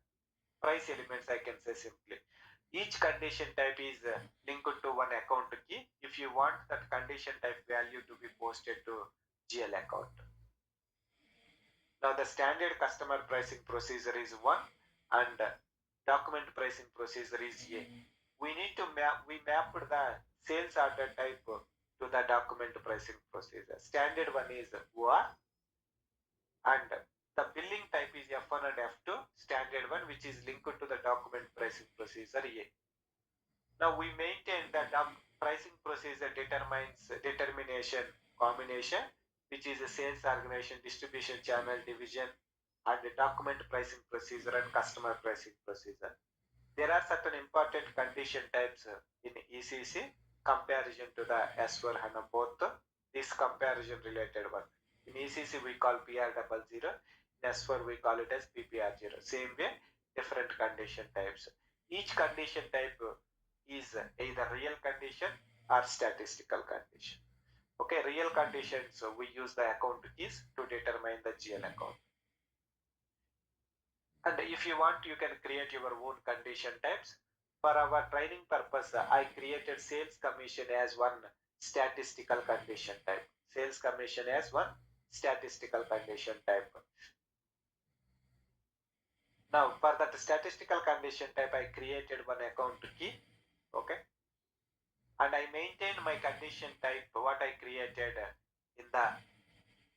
price elements, I can say simply. Each condition type is linked to one account key if you want that condition type value to be posted to GL account. Now the standard customer pricing procedure is 1 and document pricing procedure is A. We need to mapped the sales order type to the document pricing procedure. Standard one is OR and the billing type is F1 and F2. Standard one which is linked to the document pricing procedure A. Now we maintain that pricing procedure determination combination, which is a sales organization, distribution channel, division, and the document pricing procedure and customer pricing procedure. There are certain important condition types in ECC comparison to the S4HANA both. This comparison related one. In ECC we call PR00. In S4 we call it as PPR0. Same way, different condition types. Each condition type is either real condition or statistical condition. Okay, real conditions, so we use the account keys to determine the GL account. And if you want, you can create your own condition types. For our training purpose, I created sales commission as one statistical condition type. Sales commission as one statistical condition type. Now, for that statistical condition type, I created one account key. Okay. And I maintained my condition type, what I created in the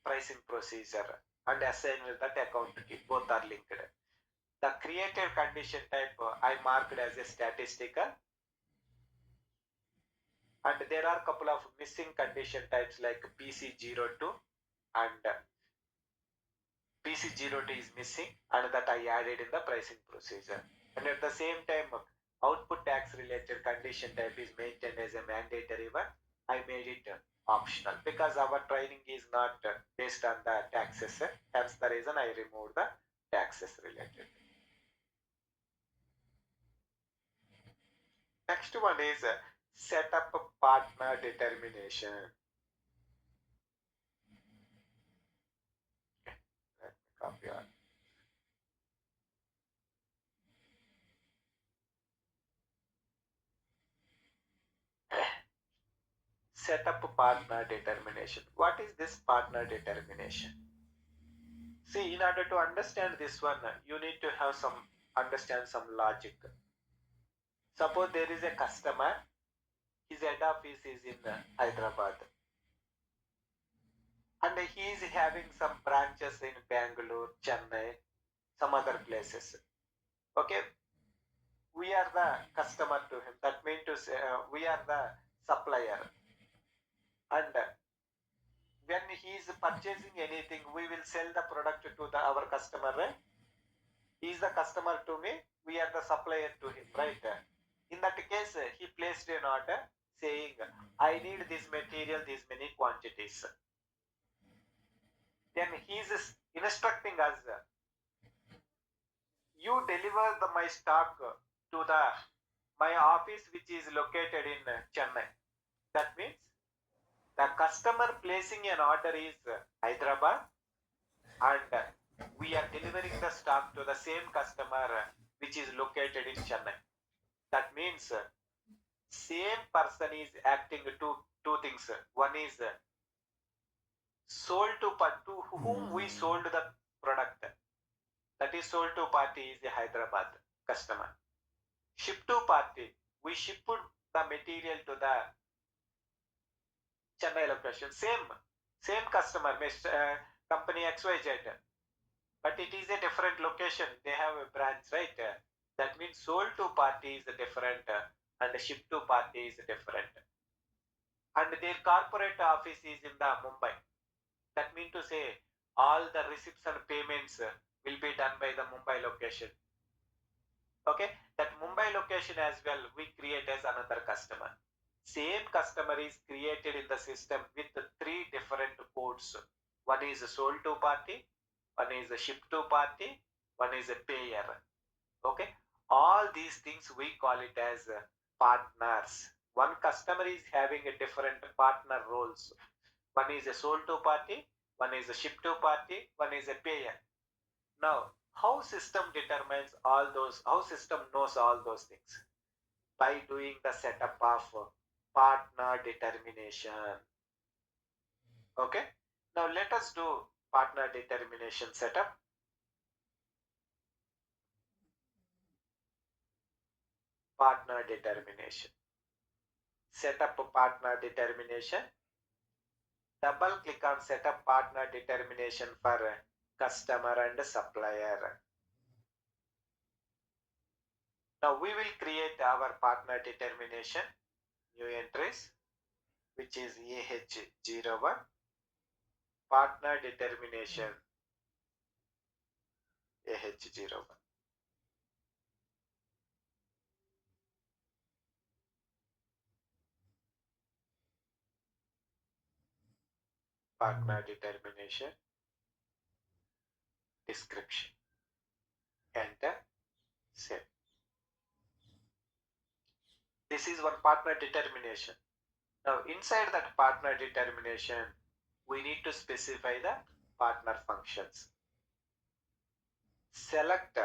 pricing procedure, and assigned that account key. Both are linked. The created condition type I marked as a statistical, and there are a couple of missing condition types like PC02 and PC02 is missing, and that I added in the pricing procedure. And at the same time, output tax related condition type is maintained as a mandatory one. I made it optional because our training is not based on the taxes. Hence the reason I removed the taxes related. Next one is set up partner determination. Okay, let me copy on. Set up partner determination. What is this partner determination? See, in order to understand this one, you need to have understand some logic. Suppose there is a customer, his head office is in Hyderabad, and he is having some branches in Bangalore, Chennai, some other places. Okay, we are the customer to him. That means to say, we are the supplier, and when he is purchasing anything, we will sell the product to our customer, right? He is the customer to me, we are the supplier to him, right? In that case, he placed an order saying, I need this material, these many quantities. Then he is instructing us, you deliver my stock to my office which is located in Chennai. That means the customer placing an order is Hyderabad, and we are delivering the stock to the same customer which is located in Chennai. That means same person is acting two things. One is sold to whom we sold the product. That is sold to party is the Hyderabad customer. Ship to party, we shipped the material to the Chennai location. Same customer, company XYZ, but it is a different location. They have a branch, right? That means sold to party is different and shipped to party is different. And their corporate office is in the Mumbai. That means to say all the receipts and payments will be done by the Mumbai location. Okay, that Mumbai location as well we create as another customer. Same customer is created in the system with three different codes. One is a sold to party, one is a ship to party, one is a payer. Okay, all these things we call it as partners. One customer is having a different partner roles. One is a sold to party, one is a ship to party, one is a payer. Now, how system determines all those, how system knows all those things? By doing the setup of partner determination. Okay, now let us do partner determination setup. Partner determination. Set up a partner determination. Double click on setup partner determination for customer and supplier. Now we will create our partner determination, new entries, which is AH01, partner determination AH01. Partner determination, description, enter, save. This is one partner determination. Now inside that partner determination, we need to specify the partner functions. Select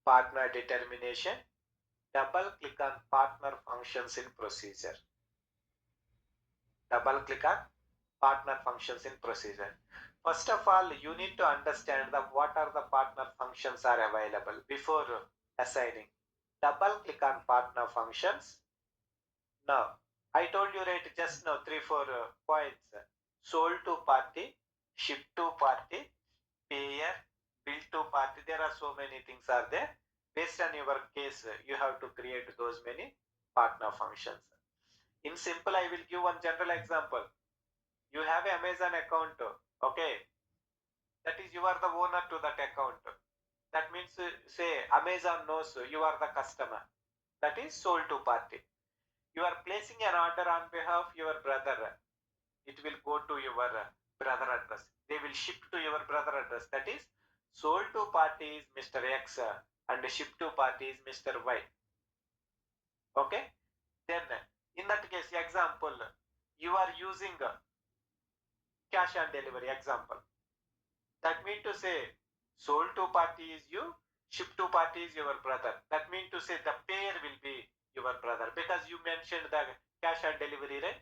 partner determination, double click on partner functions in procedure. Double click on partner functions in procedure. First of all, you need to understand that what are the partner functions are available before assigning. Double click on partner functions. Now, I told you right just now 3-4 points. Sold to party, ship to party, payer, bill to party. There are so many things are there. Based on your case, you have to create those many partner functions. In simple, I will give one general example. You have an Amazon account, okay? That is, you are the owner to that account. That means, say, Amazon knows you are the customer. That is sold to party. You are placing an order on behalf of your brother. It will go to your brother address. They will ship to your brother address. That is, sold to party is Mr. X and ship to party is Mr. Y. Okay? Then, in that case, example, you are using cash on delivery example. That means to say sold to party is you, ship to party is your brother. That means to say the payer will be your brother because you mentioned the cash on delivery, right?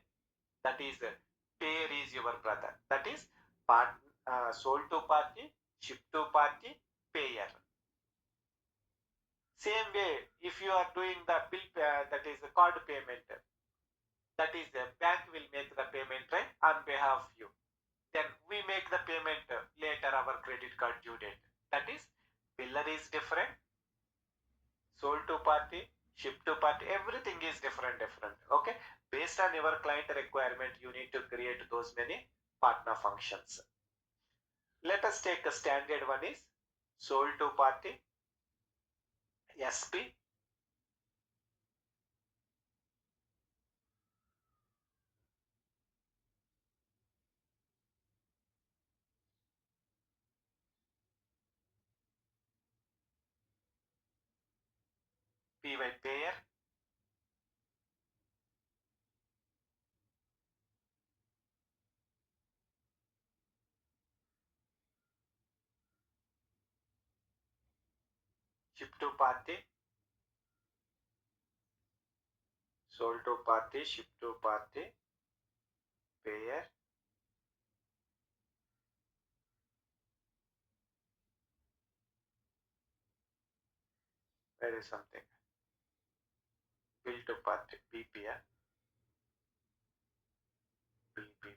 That is payer is your brother. That is sold to party, ship to party, payer. Same way, if you are doing the bill, that is the card payment, that is the bank will make the payment, right, on behalf of you. Then we make the payment later our credit card due date. That is, biller is different, sold to party, ship to party, everything is different. Okay, based on your client requirement, you need to create those many partner functions. Let us take a standard one is sold to party, SP, PY payer, ship to party, sold to party, ship to party, payer, where is something, bill to party, BP, BP.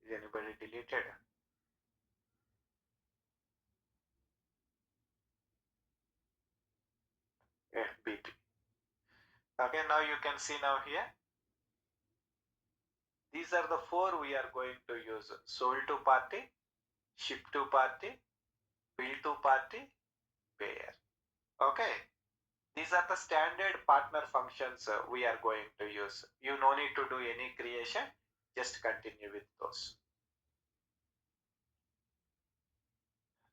Is anybody deleted? BP. Okay, now you can see now here. These are the four we are going to use: sold to party, ship to party, bill to party, payer. Okay, these are the standard partner functions we are going to use. You no need to do any creation, just continue with those.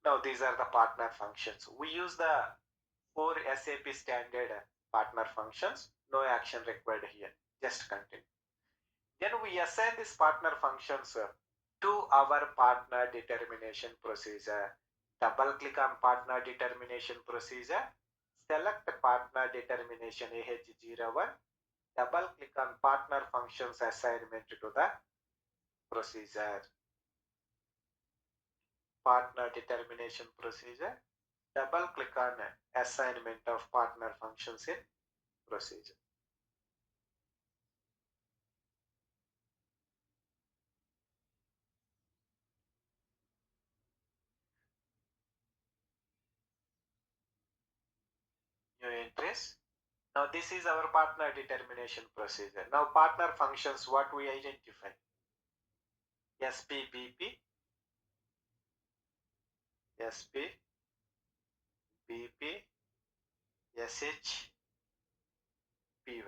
Now these are the partner functions. We use the 4 SAP standard partner functions. No action required here. Just continue. Then we assign these partner functions to our partner determination procedure. Double click on partner determination procedure. Select partner determination AH01. Double click on partner functions assignment to the procedure. Partner determination procedure. Double click on assignment of partner functions in procedure. New entries. Now this is our partner determination procedure. Now partner functions, what we identify? SP, BP, SP, BP, SH, PY.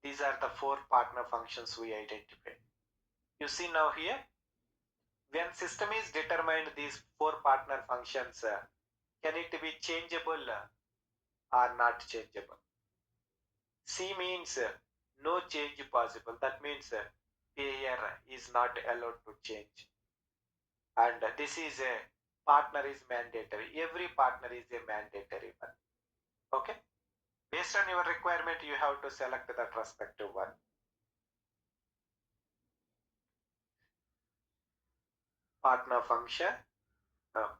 These are the 4 partner functions we identify. You see now here, when system is determined these 4 partner functions, can it be changeable or not changeable? C means no change possible. That means payer is not allowed to change. And this is a partner is mandatory. Every partner is a mandatory one. Okay. Based on your requirement, you have to select that respective one. Partner function,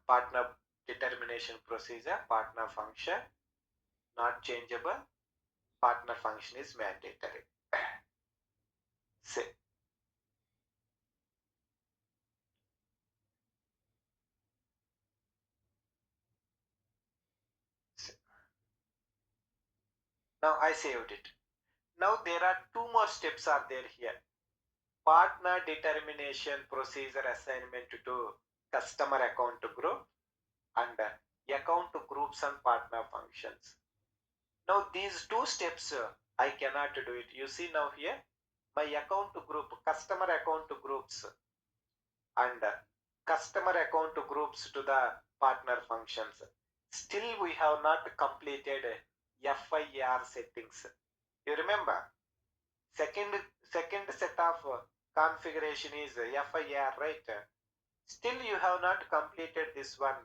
partner determination procedure, partner function, not changeable, partner function is mandatory. Say. Now I saved it. Now there are 2 more steps are there here. Partner determination procedure assignment to customer account group and account groups and partner functions. Now these 2 steps I cannot do it. You see now here, my account group, customer account groups and customer account groups to the partner functions. Still we have not completed FIR settings. You remember, second set of configuration is FIR, right? Still you have not completed this one.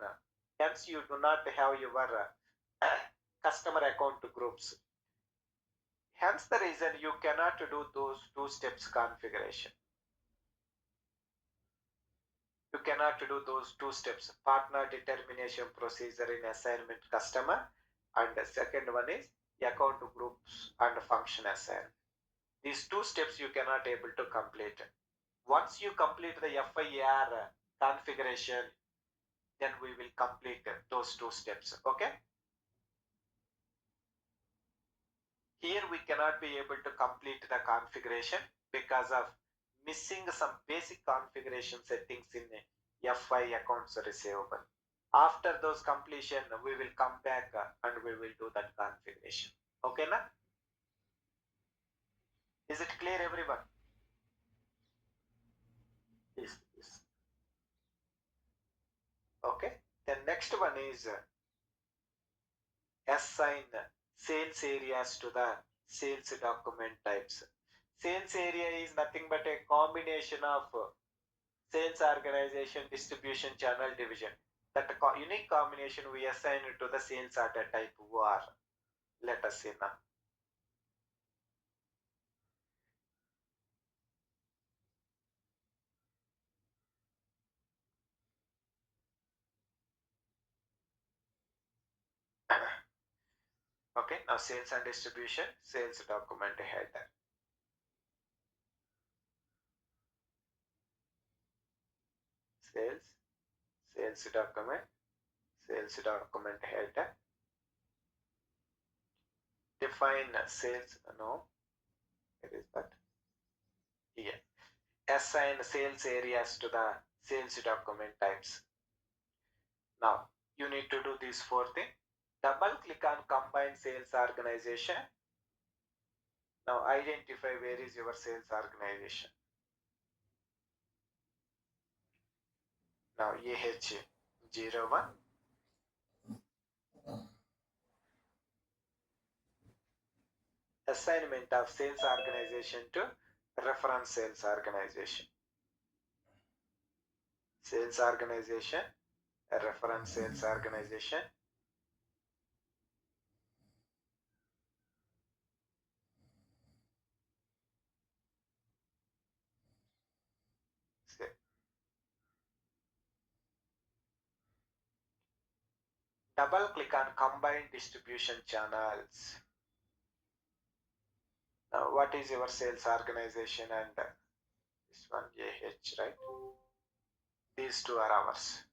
Hence you do not have your customer account groups. Hence the reason you cannot do those 2 steps configuration. You cannot do those 2 steps. Partner determination procedure in assignment customer, and the second one is account groups and function assignment. These 2 steps you cannot able to complete. Once you complete the FIR configuration, then we will complete those 2 steps. Okay. Here we cannot be able to complete the configuration because of missing some basic configuration settings in FI accounts receivable. After those completion, we will come back and we will do that configuration. Okay, na? Is it clear, everyone? Yes, yes. Okay. The next one is assign sales areas to the sales document types. Sales area is nothing but a combination of sales organization, distribution channel, division. That unique combination we assign to the sales order type WAR. Let us see now. Okay, now sales and distribution, sales document header. Sales document header. define sales, no, where is that? Here. Assign sales areas to the sales document types. Now, you need to do these 4 things. Double click on combine sales organization. Now, identify where is your sales organization. Now, AH01. Assignment of sales organization to reference sales organization. Sales organization, reference sales organization. Double click on combined distribution channels. Now, what is your sales organization and this one AH, right? These 2 are ours.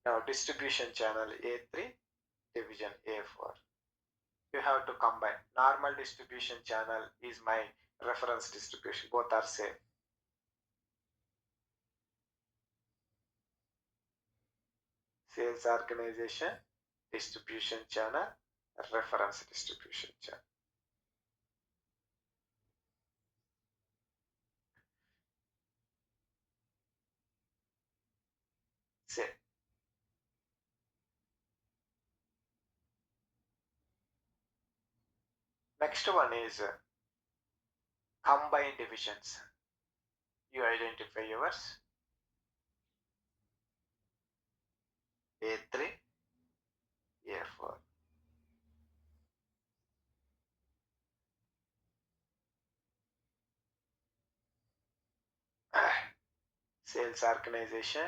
Now, distribution channel A3, division A4. You have to combine. Normal distribution channel is my reference distribution. Both are same. Sales organization, distribution channel, reference distribution channel. Same. Next one is combined divisions. You identify yours. A3, A4. Sales organization,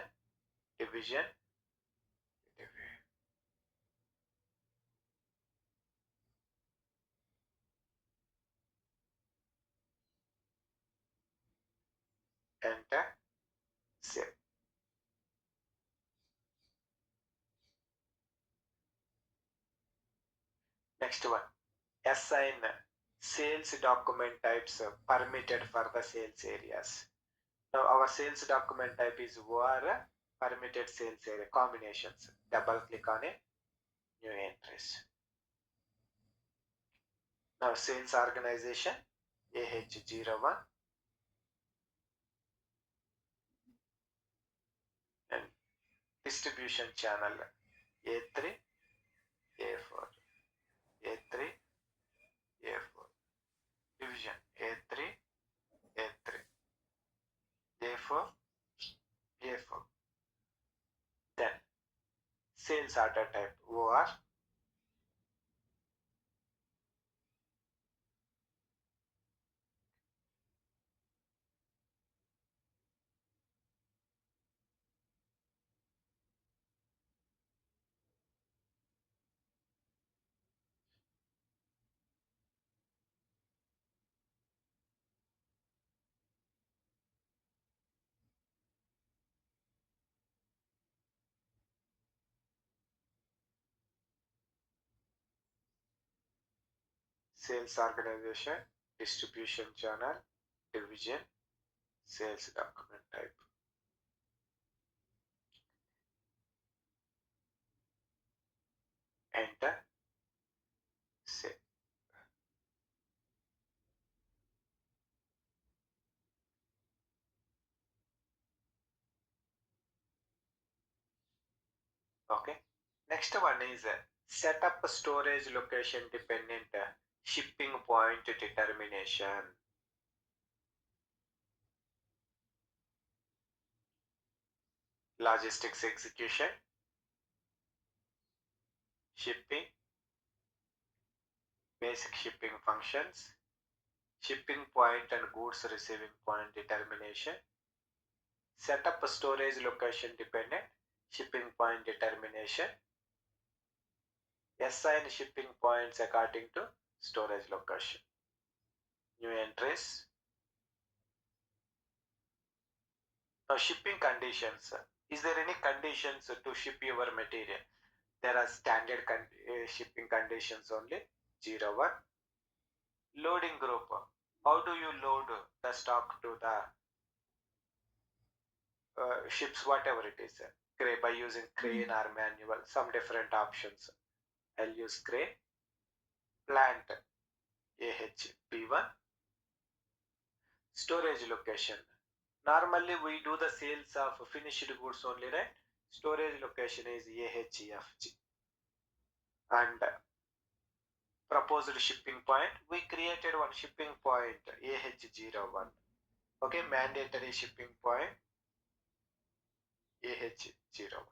division, enter, save. Next one, assign sales document types permitted for the sales areas. Now our sales document type is OR, permitted sales area combinations. Double click on it, new entries. Now sales organization AH01 and distribution channel A3, A4, A3, A4, division A3, A3, A4, A4. Then sales order type OR. Sales organization, distribution channel, division, sales document type. Enter, save. Okay. Next one is set up storage location dependent shipping point determination. Logistics execution, shipping, basic shipping functions, shipping point and goods receiving point determination, set up a storage location dependent shipping point determination, assign shipping points according to storage location. New entries. Now shipping conditions. Is there any conditions to ship your material? There are standard shipping conditions only. 0, 1. Loading group. How do you load the stock to the ships, whatever it is, by using crane or manual, some different options. I'll use crane. Plant, AHP1. Storage location. Normally we do the sales of finished goods only, right? Storage location is AHEFG. And proposed shipping point, we created one shipping point, AH01. Okay, mandatory shipping point, AH01.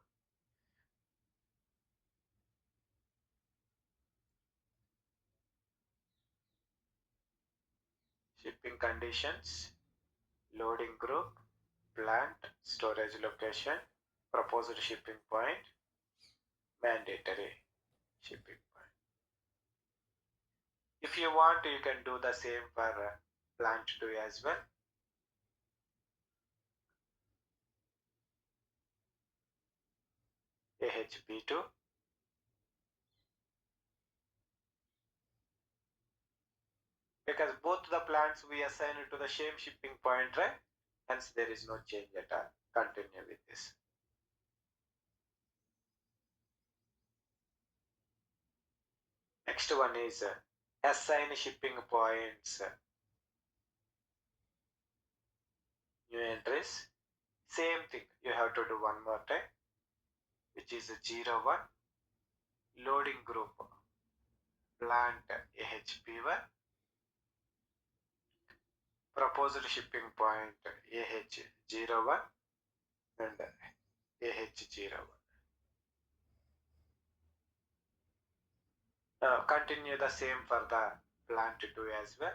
Shipping conditions, loading group, plant, storage location, proposed shipping point, mandatory shipping point. If you want, you can do the same for plant 2 as well. AHP2. Because both the plants we assign it to the same shipping point, right? Hence there is no change at all. Continue with this. Next one is assign shipping points. New entries. Same thing. You have to do one more time, which is 0, 1. Loading group. Plant AHP1. Proposed shipping point AH01 and AH01. Now continue the same for the plant 2 as well.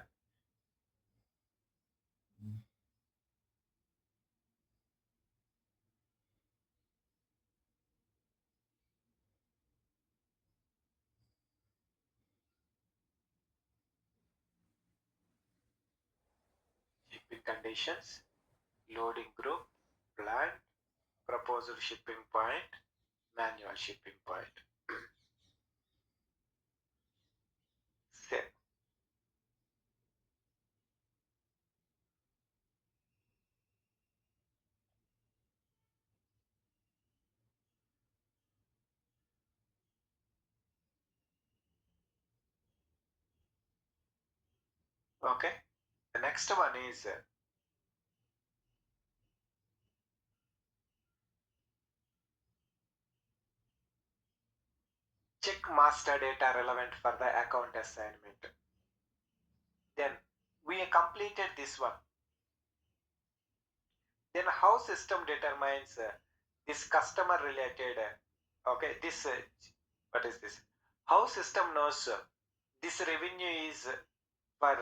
Shipping conditions, loading group, plant, proposed shipping point, manual shipping point. Same. Okay. The next one is check master data relevant for the account assignment. Then we completed this one. Then how system determines this customer related, okay, this, what is this? How system knows this revenue is for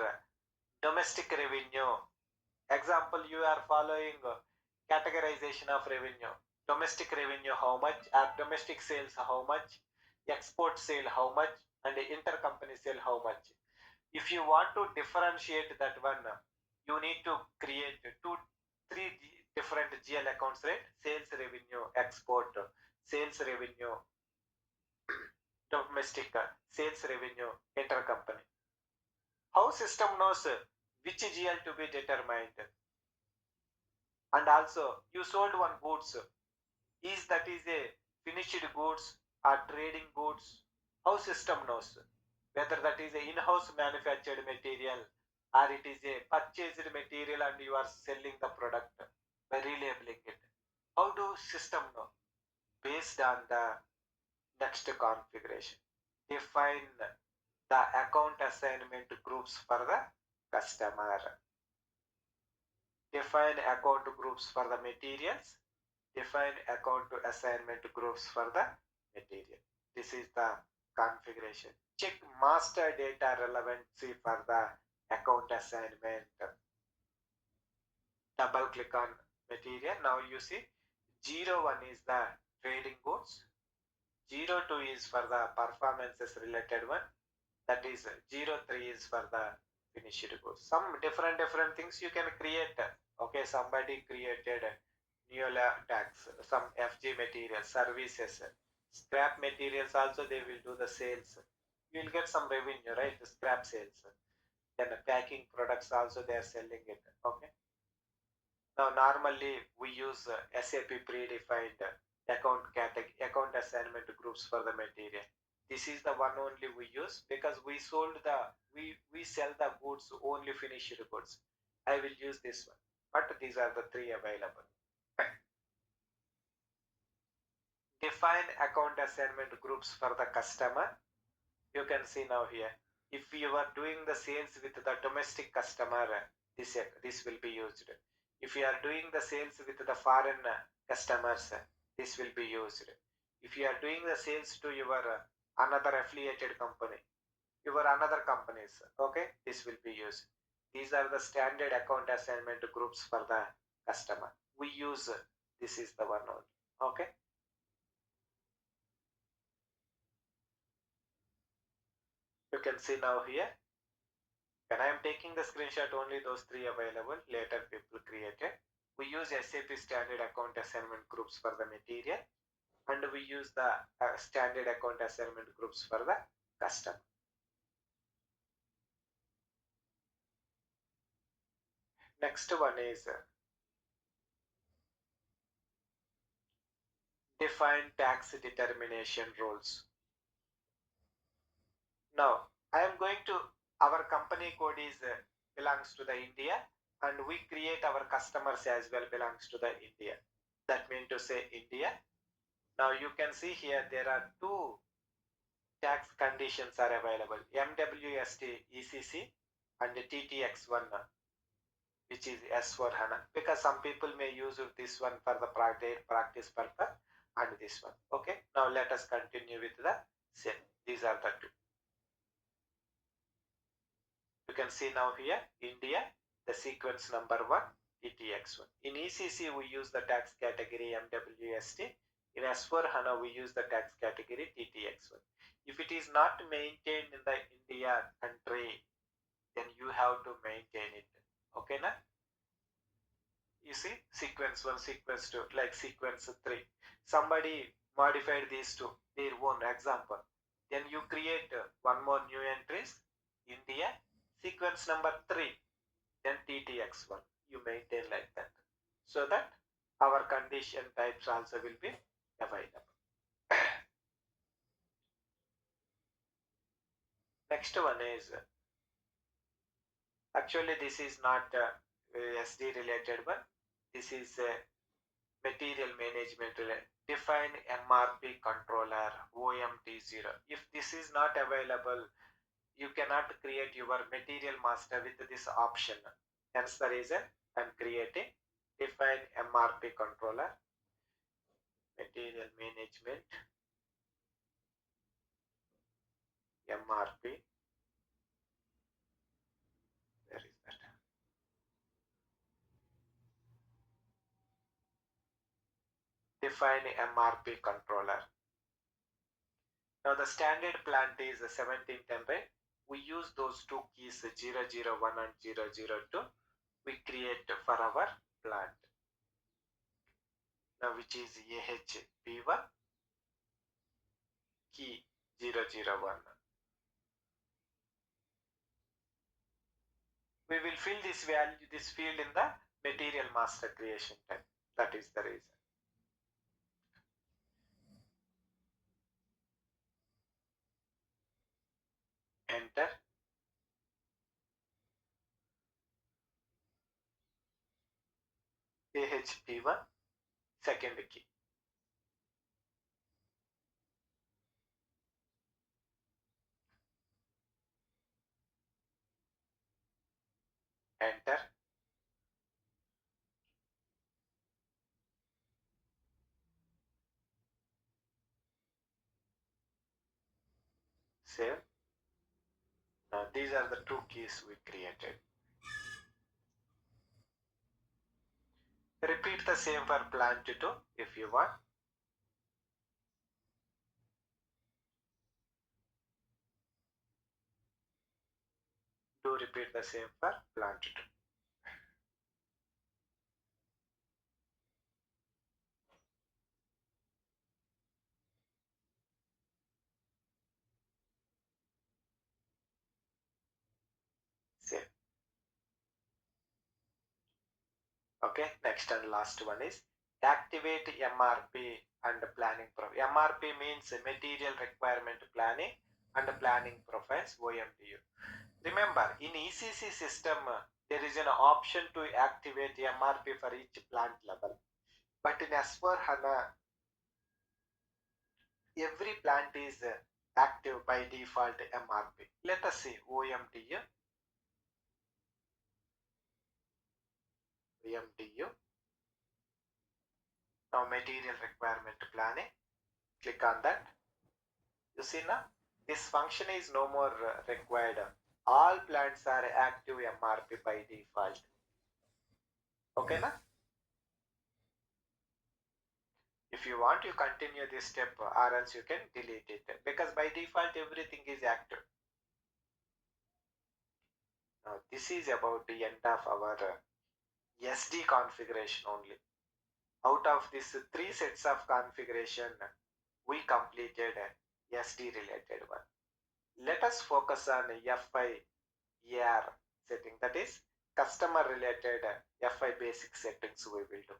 domestic revenue. Example, you are following categorization of revenue. Domestic revenue how much, or domestic sales how much, export sale how much, and intercompany sale how much. If you want to differentiate that one, you need to create 3 different GL accounts, right? Sales revenue, export, sales revenue, domestic, sales revenue, intercompany. How system knows which GL to be determined? And also, you sold one goods. Is that is a finished goods or trading goods? How system knows whether that is a in-house manufactured material or it is a purchased material and you are selling the product by relabeling it? How do system know? Based on the next configuration. Define the account assignment groups for the customer. Define account groups for the materials. Define account assignment groups for the material. This is the configuration. Check master data relevancy for the account assignment. Double click on material. Now you see 01 is the trading goods. 02 is for the performances related one. That is 03 is for the finished goods. Some different things you can create. Okay, somebody created Neola tax, some FG materials, services, scrap materials also they will do the sales. You will get some revenue, right? The scrap sales. Then packing products also they are selling it. Okay. Now normally we use SAP predefined account assignment groups for the material. This is the one only we use because we sell the goods only finished goods. I will use this one, but these are the three available. Define account assignment groups for the customer. You can see now here, if you are doing the sales with the domestic customer, this will be used. If you are doing the sales with the foreign customers, this will be used. If you are doing the sales to your another affiliated company, your another companies, okay, this will be used. These are the standard account assignment groups for the customer. We use this is the one only. Okay. You can see now here. When I am taking the screenshot, only those three available, later people created. We use SAP standard account assignment groups for the material, and we use the standard account assignment groups for the custom. Next one is define tax determination rules. Now, I am going to, our company code is belongs to the India, and we create our customers as well belongs to the India. That means to say India. Now you can see here there are two tax conditions are available, MWST ECC and TTX1, which is S4HANA, because some people may use this one for the practice purpose and this one. Okay, now let us continue with the same. These are the two. You can see now here, India, the sequence number 1, TTX1. In ECC, we use the tax category MWST. In S4HANA, we use the tax category TTX1. If it is not maintained in the India country, then you have to maintain it. Okay, na? You see, sequence 1, sequence 2, like sequence 3. Somebody modified these two, their own example. Then you create one more new entries, India, sequence number 3, then TTX1. You maintain like that. So that our condition types also will be available. Next one is, actually this is not SD related one. This is material management related. Define MRP controller, OMT0. If this is not available, you cannot create your material master with this option. Hence the reason I'm creating define MRP controller, material management, MRP. Where is that? Define MRP controller. Now the standard plant is 1710, right? We use those two keys 001 and 002. We create for our plant. Now which is AHP1 key 001. We will fill this value, this field in the material master creation time. That is the reason. Enter. AHP1 second key. Enter. Save. Now these are the two keys we created. Repeat the same for plant 2 if you want. Do repeat the same for plant 2. Okay, next and last one is activate MRP and planning. MRP means material requirement planning and planning profiles, OMDU. Remember, in ECC system, there is an option to activate MRP for each plant level. But in S4HANA, every plant is active by default MRP. Let us see OMDU. OMDU. Now material requirement planning. Click on that. You see now, this function is no more required. All plants are active MRP by default. Okay na? If you want, you continue this step or else you can delete it, because by default everything is active. Now this is about the end of our SD configuration only. Out of these 3 sets of configuration, we completed SD related one. Let us focus on FI ER setting, that is customer related FI basic settings we will do.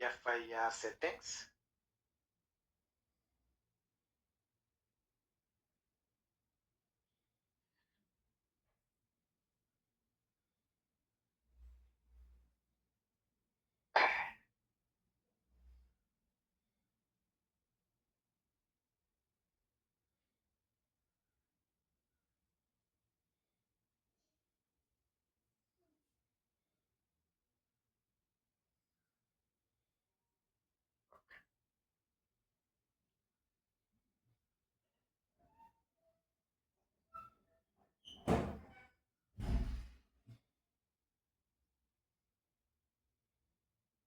FIR settings.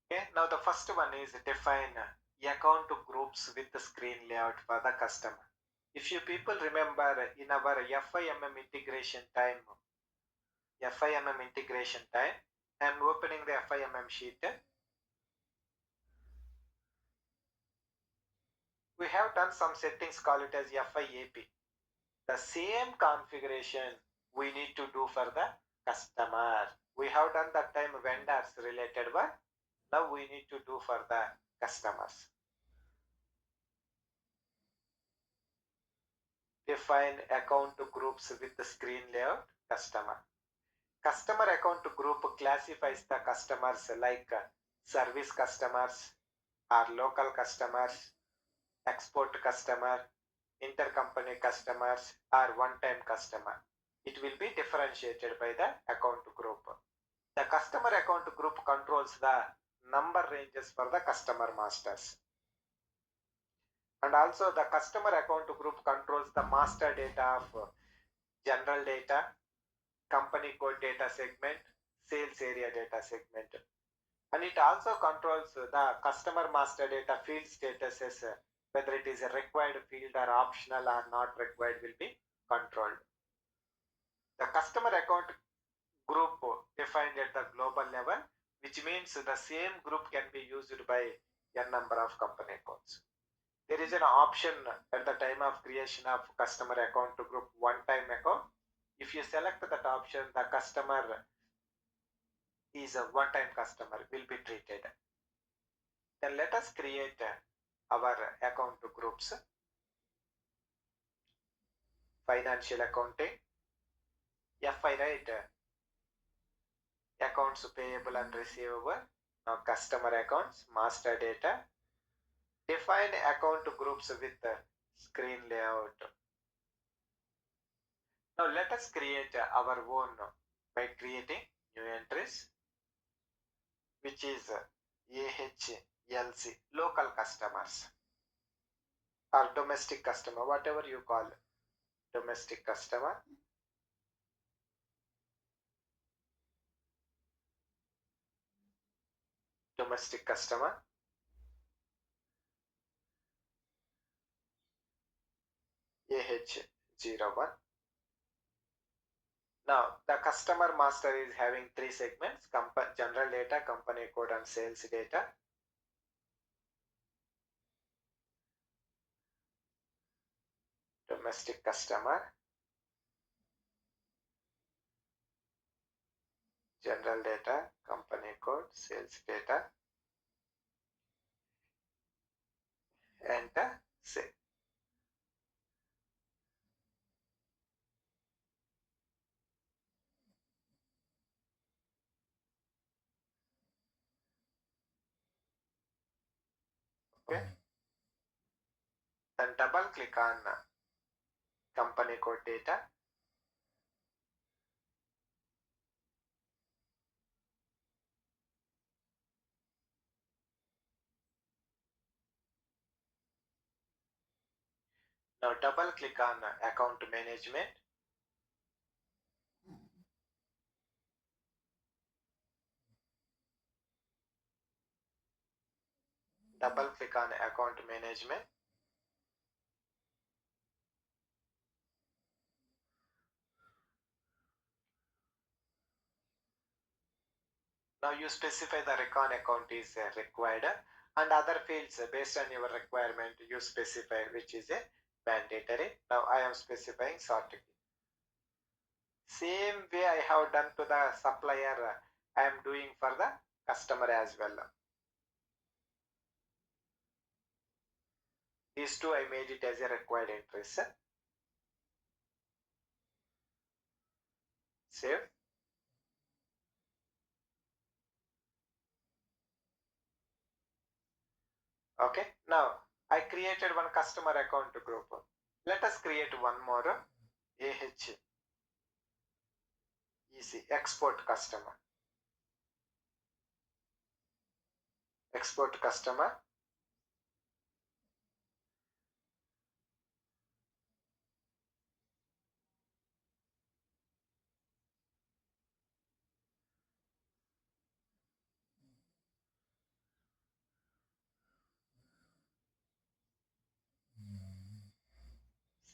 Okay, now the first one is define account groups with the screen layout for the customer. If you people remember in our FIMM integration time, I am opening the FIMM sheet. We have done some settings, call it as FIAP. The same configuration we need to do for the customer. We have done that time vendors related one. Now we need to do for the customers. Define account groups with the screen layout customer. Customer account group classifies the customers like service customers or local customers, export customer, intercompany customers or one-time customer. It will be differentiated by the account group. The customer account group controls the number ranges for the customer masters. And also the customer account group controls the master data of general data, company code data segment, sales area data segment. And it also controls the customer master data field statuses, whether it is a required field or optional or not required will be controlled. The customer account group defined at the global level, which means the same group can be used by n number of company accounts. There is an option at the time of creation of customer account group one-time account. If you select that option, the customer is a one-time customer will be treated. Then let us create our account groups. Financial accounting, FI, right? Accounts payable and receivable. Now customer accounts, master data. Define account groups with screen layout. Now let us create our own by creating new entries, which is AHLC, local customers or domestic customer, whatever you call domestic customer. Domestic customer. AH01. Now the customer master is having 3 segments: general data, company code and sales data. domestic customer, general data, company code, sales data, enter, save. Okay, then double click on company code data. Now double click on account management. Double click on account management. Now you specify the recon account is required and other fields based on your requirement you specify which is a mandatory. Now I am specifying sort key. Same way I have done to the supplier, I am doing for the customer as well. These two I made it as a required entries. Save. Okay, now I created one customer account group. Let us create one more AHEC export customer. Export customer.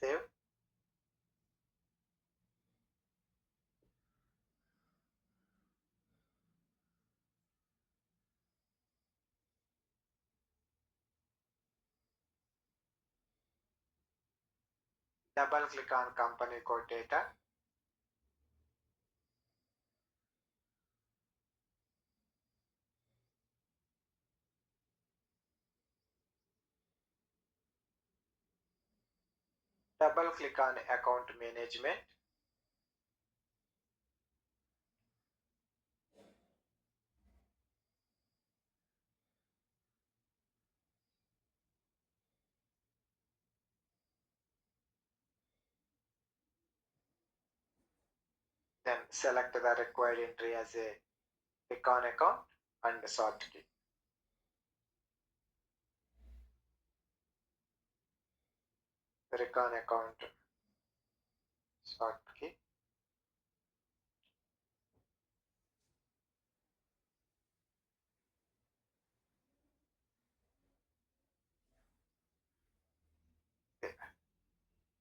Save. Double click on company code data. Double click on account management. Then select the required entry as a recon account and sort key. Recon account sort key.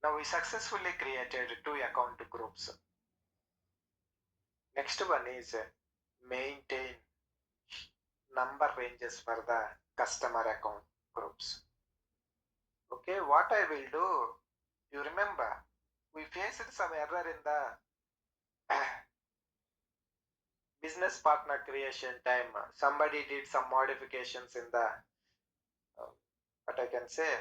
Now we successfully created two account groups. Next one is maintain number ranges for the customer account groups. Okay, what I will do, you remember, we faced some error in the business partner creation time. Somebody did some modifications in the, what I can say,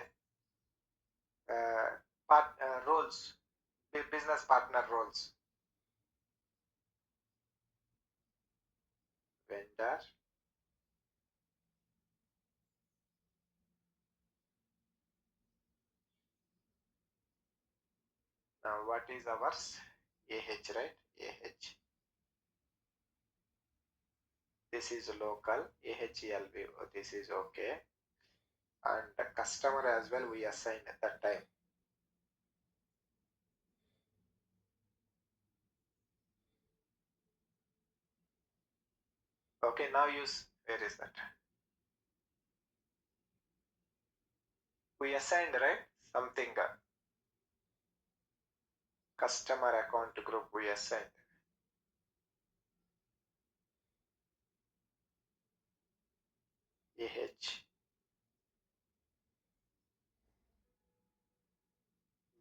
roles, business partner roles. Vendor. Now what is ours? AH, right? AH. This is local. AHELB. This is okay. And the customer as well we assign at that time. Okay, now use, where is that? We assigned, right? Something, customer account group we assigned. AH.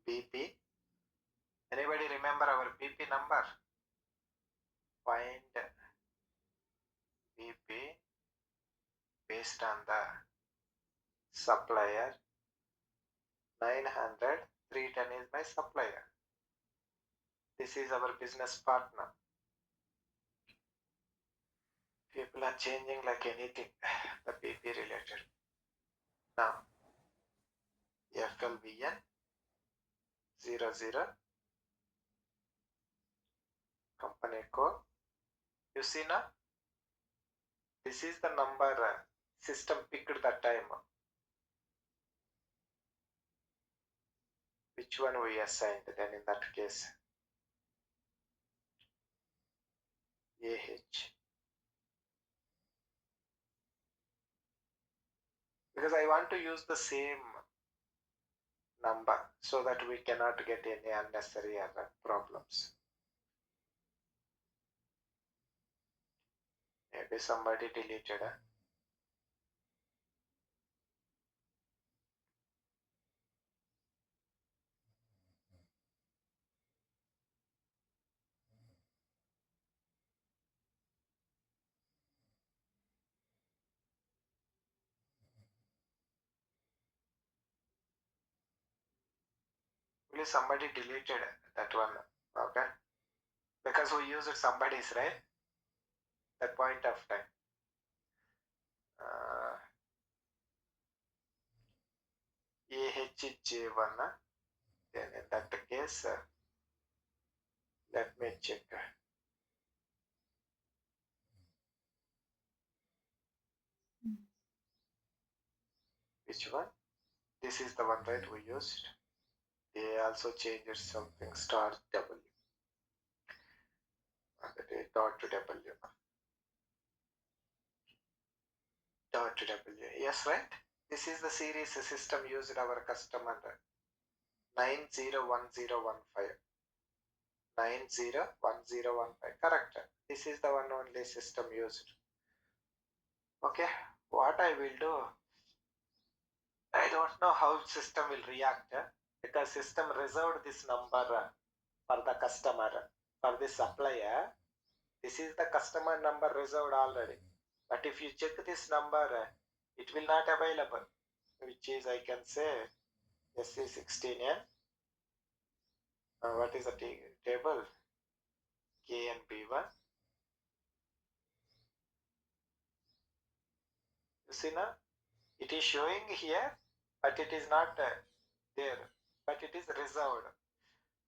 BP. Anybody remember our BP number? Find BP based on the supplier. 900, 310 is my supplier. This is our business partner. People are changing like anything, the BP related. Now, FLBN 00, company code. You see now, this is the number system picked that time. Which one we assigned then in that case? AH. Because I want to use the same number so that we cannot get any unnecessary error problems. Maybe somebody deleted. Only somebody deleted that one. Okay. Because we used somebody's, right? That point of time. AHJ1. Then in that case, let me check. Which one? This is the one, right? We used. They also changed something star W. Okay, dot W. Dot W. Yes, right? This is the series system used our customer 901015. 901015. Correct. This is the one only system used. Okay. What I will do, I don't know how system will react because system reserved this number for the customer. For this supplier, this is the customer number reserved already. But if you check this number, it will not available, which is I can say SC16N. What is the table? KNB1. You see now, it is showing here, but it is not there, but it is reserved.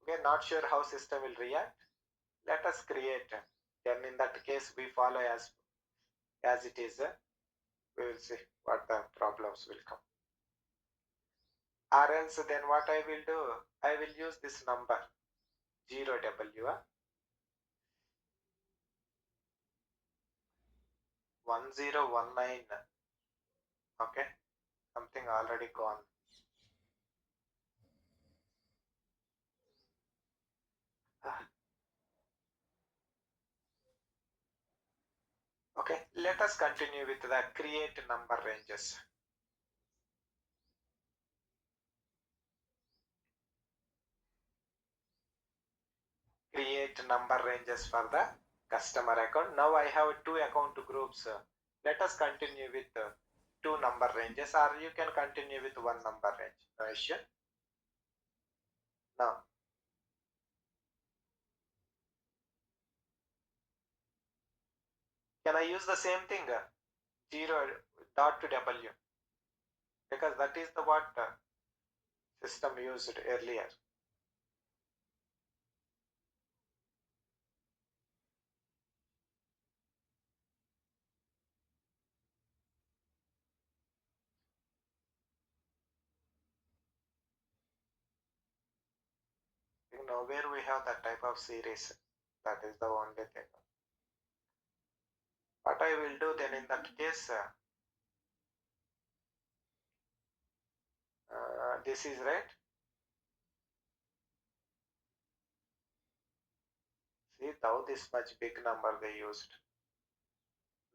Okay, not sure how system will react. Let us create. Then in that case, we follow as it is. We will see what the problems will come. Or else then what I will do, I will use this number 0W 1019. Okay, something already gone. Okay, let us continue with the create number ranges. Create number ranges for the customer account. Now I have two account groups. Let us continue with two number ranges, or you can continue with one number range. No issue. Now, can I use the same thing? 0 dot W, because that is the what system used earlier. Nowhere we have that type of series. That is the only thing. What I will do then in that case, this is right. See now this much big number they used.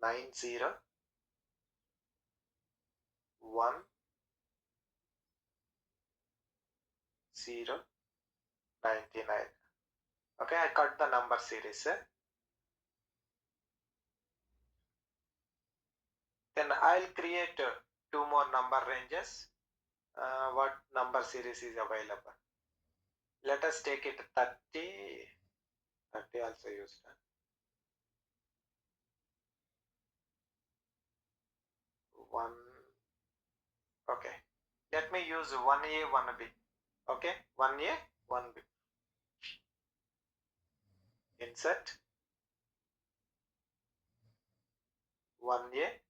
90 1 0 99. Okay, I cut the number series. Then I'll create two more number ranges. What number series is available? Let us take it 30. 30 also used. 1. Okay. Let me use 1A, 1B. Okay. 1A, 1B. Insert 1A,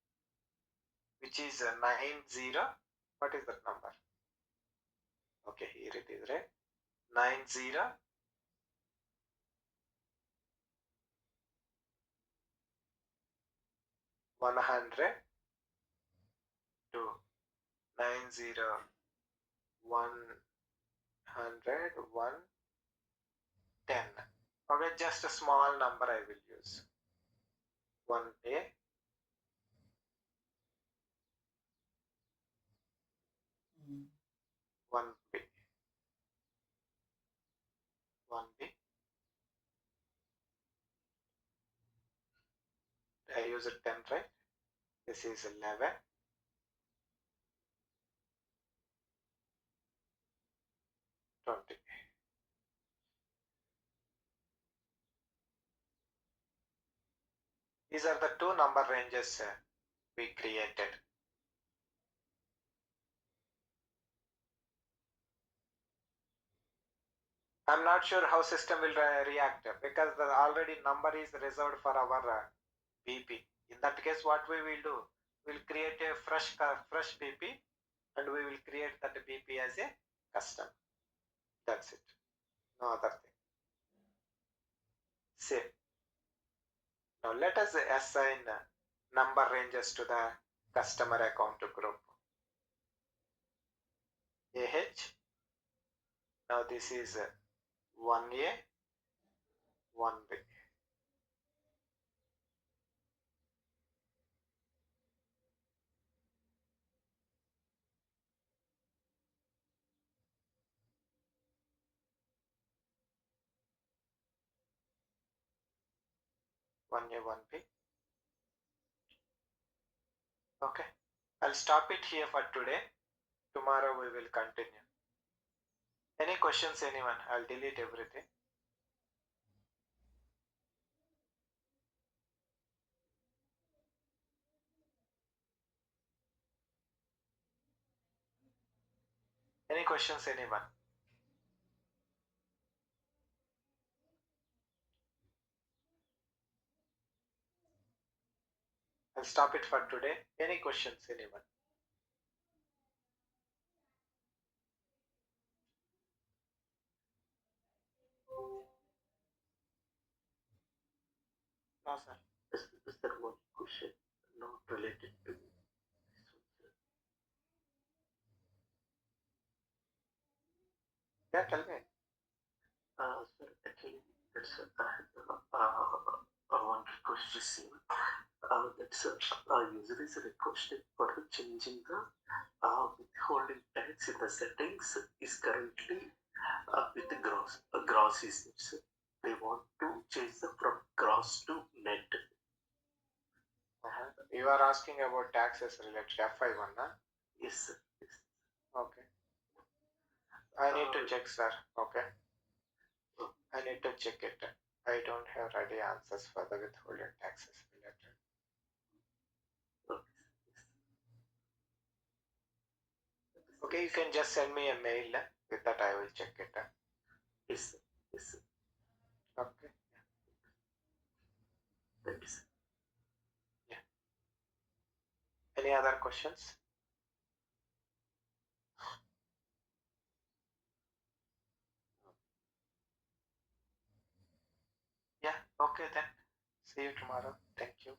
which is 90. What is that number? Okay, here it is, right? 90 100 to 90 100 110. Okay, just a small number I will use. 1A, 1B, 1B. I use it 10, right? This is 11. 20. These are the two number ranges we created. I'm not sure how system will react because the already number is reserved for our BP. In that case, what we will do, we'll create a fresh BP and we will create that BP as a custom. That's it. No other thing. Save. Now let us assign number ranges to the customer account group. AH. Now this is 1A, 1B. One A, one B. Okay. I'll stop it here for today. Tomorrow we will continue. Any questions, anyone? I'll delete everything. Any questions, anyone? I'll stop it for today. Any questions, anyone? No, sir. Is there one question not related to this one, sir? Yeah, tell me. Sir, actually, that's one request received. That's user is requested for the changing the withholding tax in the settings is currently with the gross is there, sir. They want to change the from gross to net. You are asking about taxes related FI1, huh? Yes, sir. Yes. Okay. I need to check, sir. Okay. I need to check it. I don't have ready answers for the withholding taxes related. Okay, you can just send me a mail. With that, I will check it. Yes, sir. Yes, sir. Okay. Thank you, sir. Yeah. Any other questions? Yeah. Okay then. See you tomorrow. Thank you.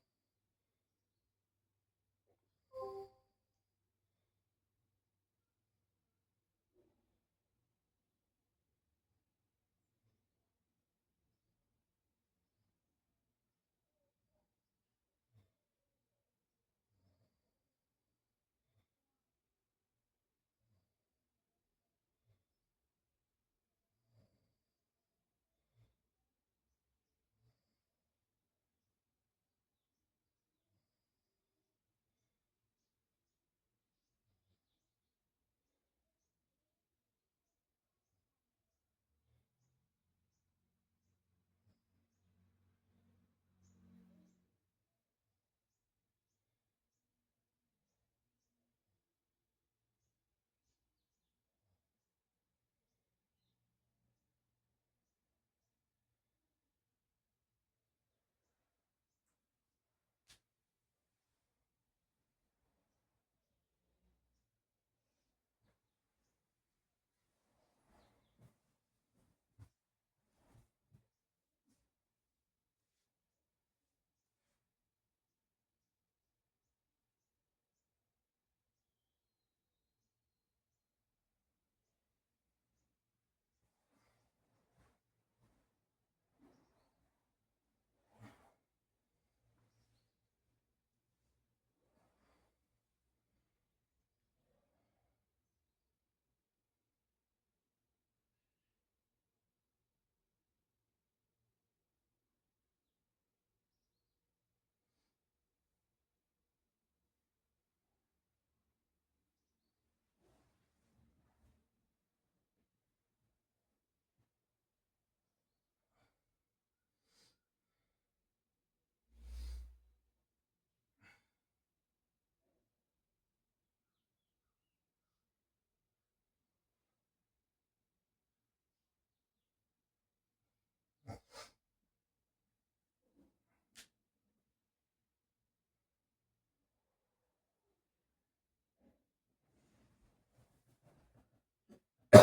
నాకు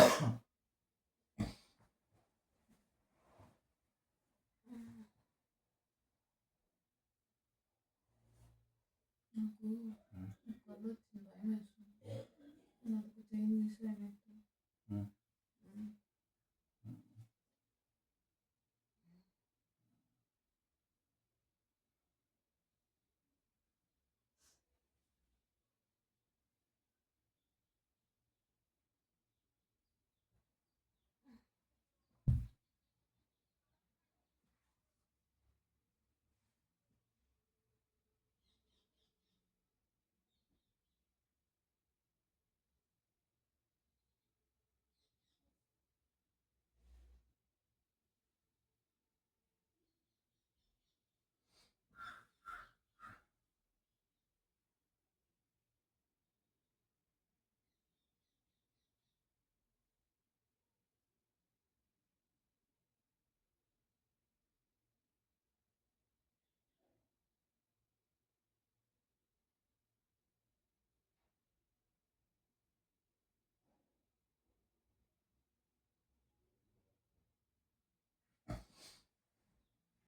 కళ్ళు వచ్చింది, భయం వేస్తుంది. నాకు chain miss అయినట్టు.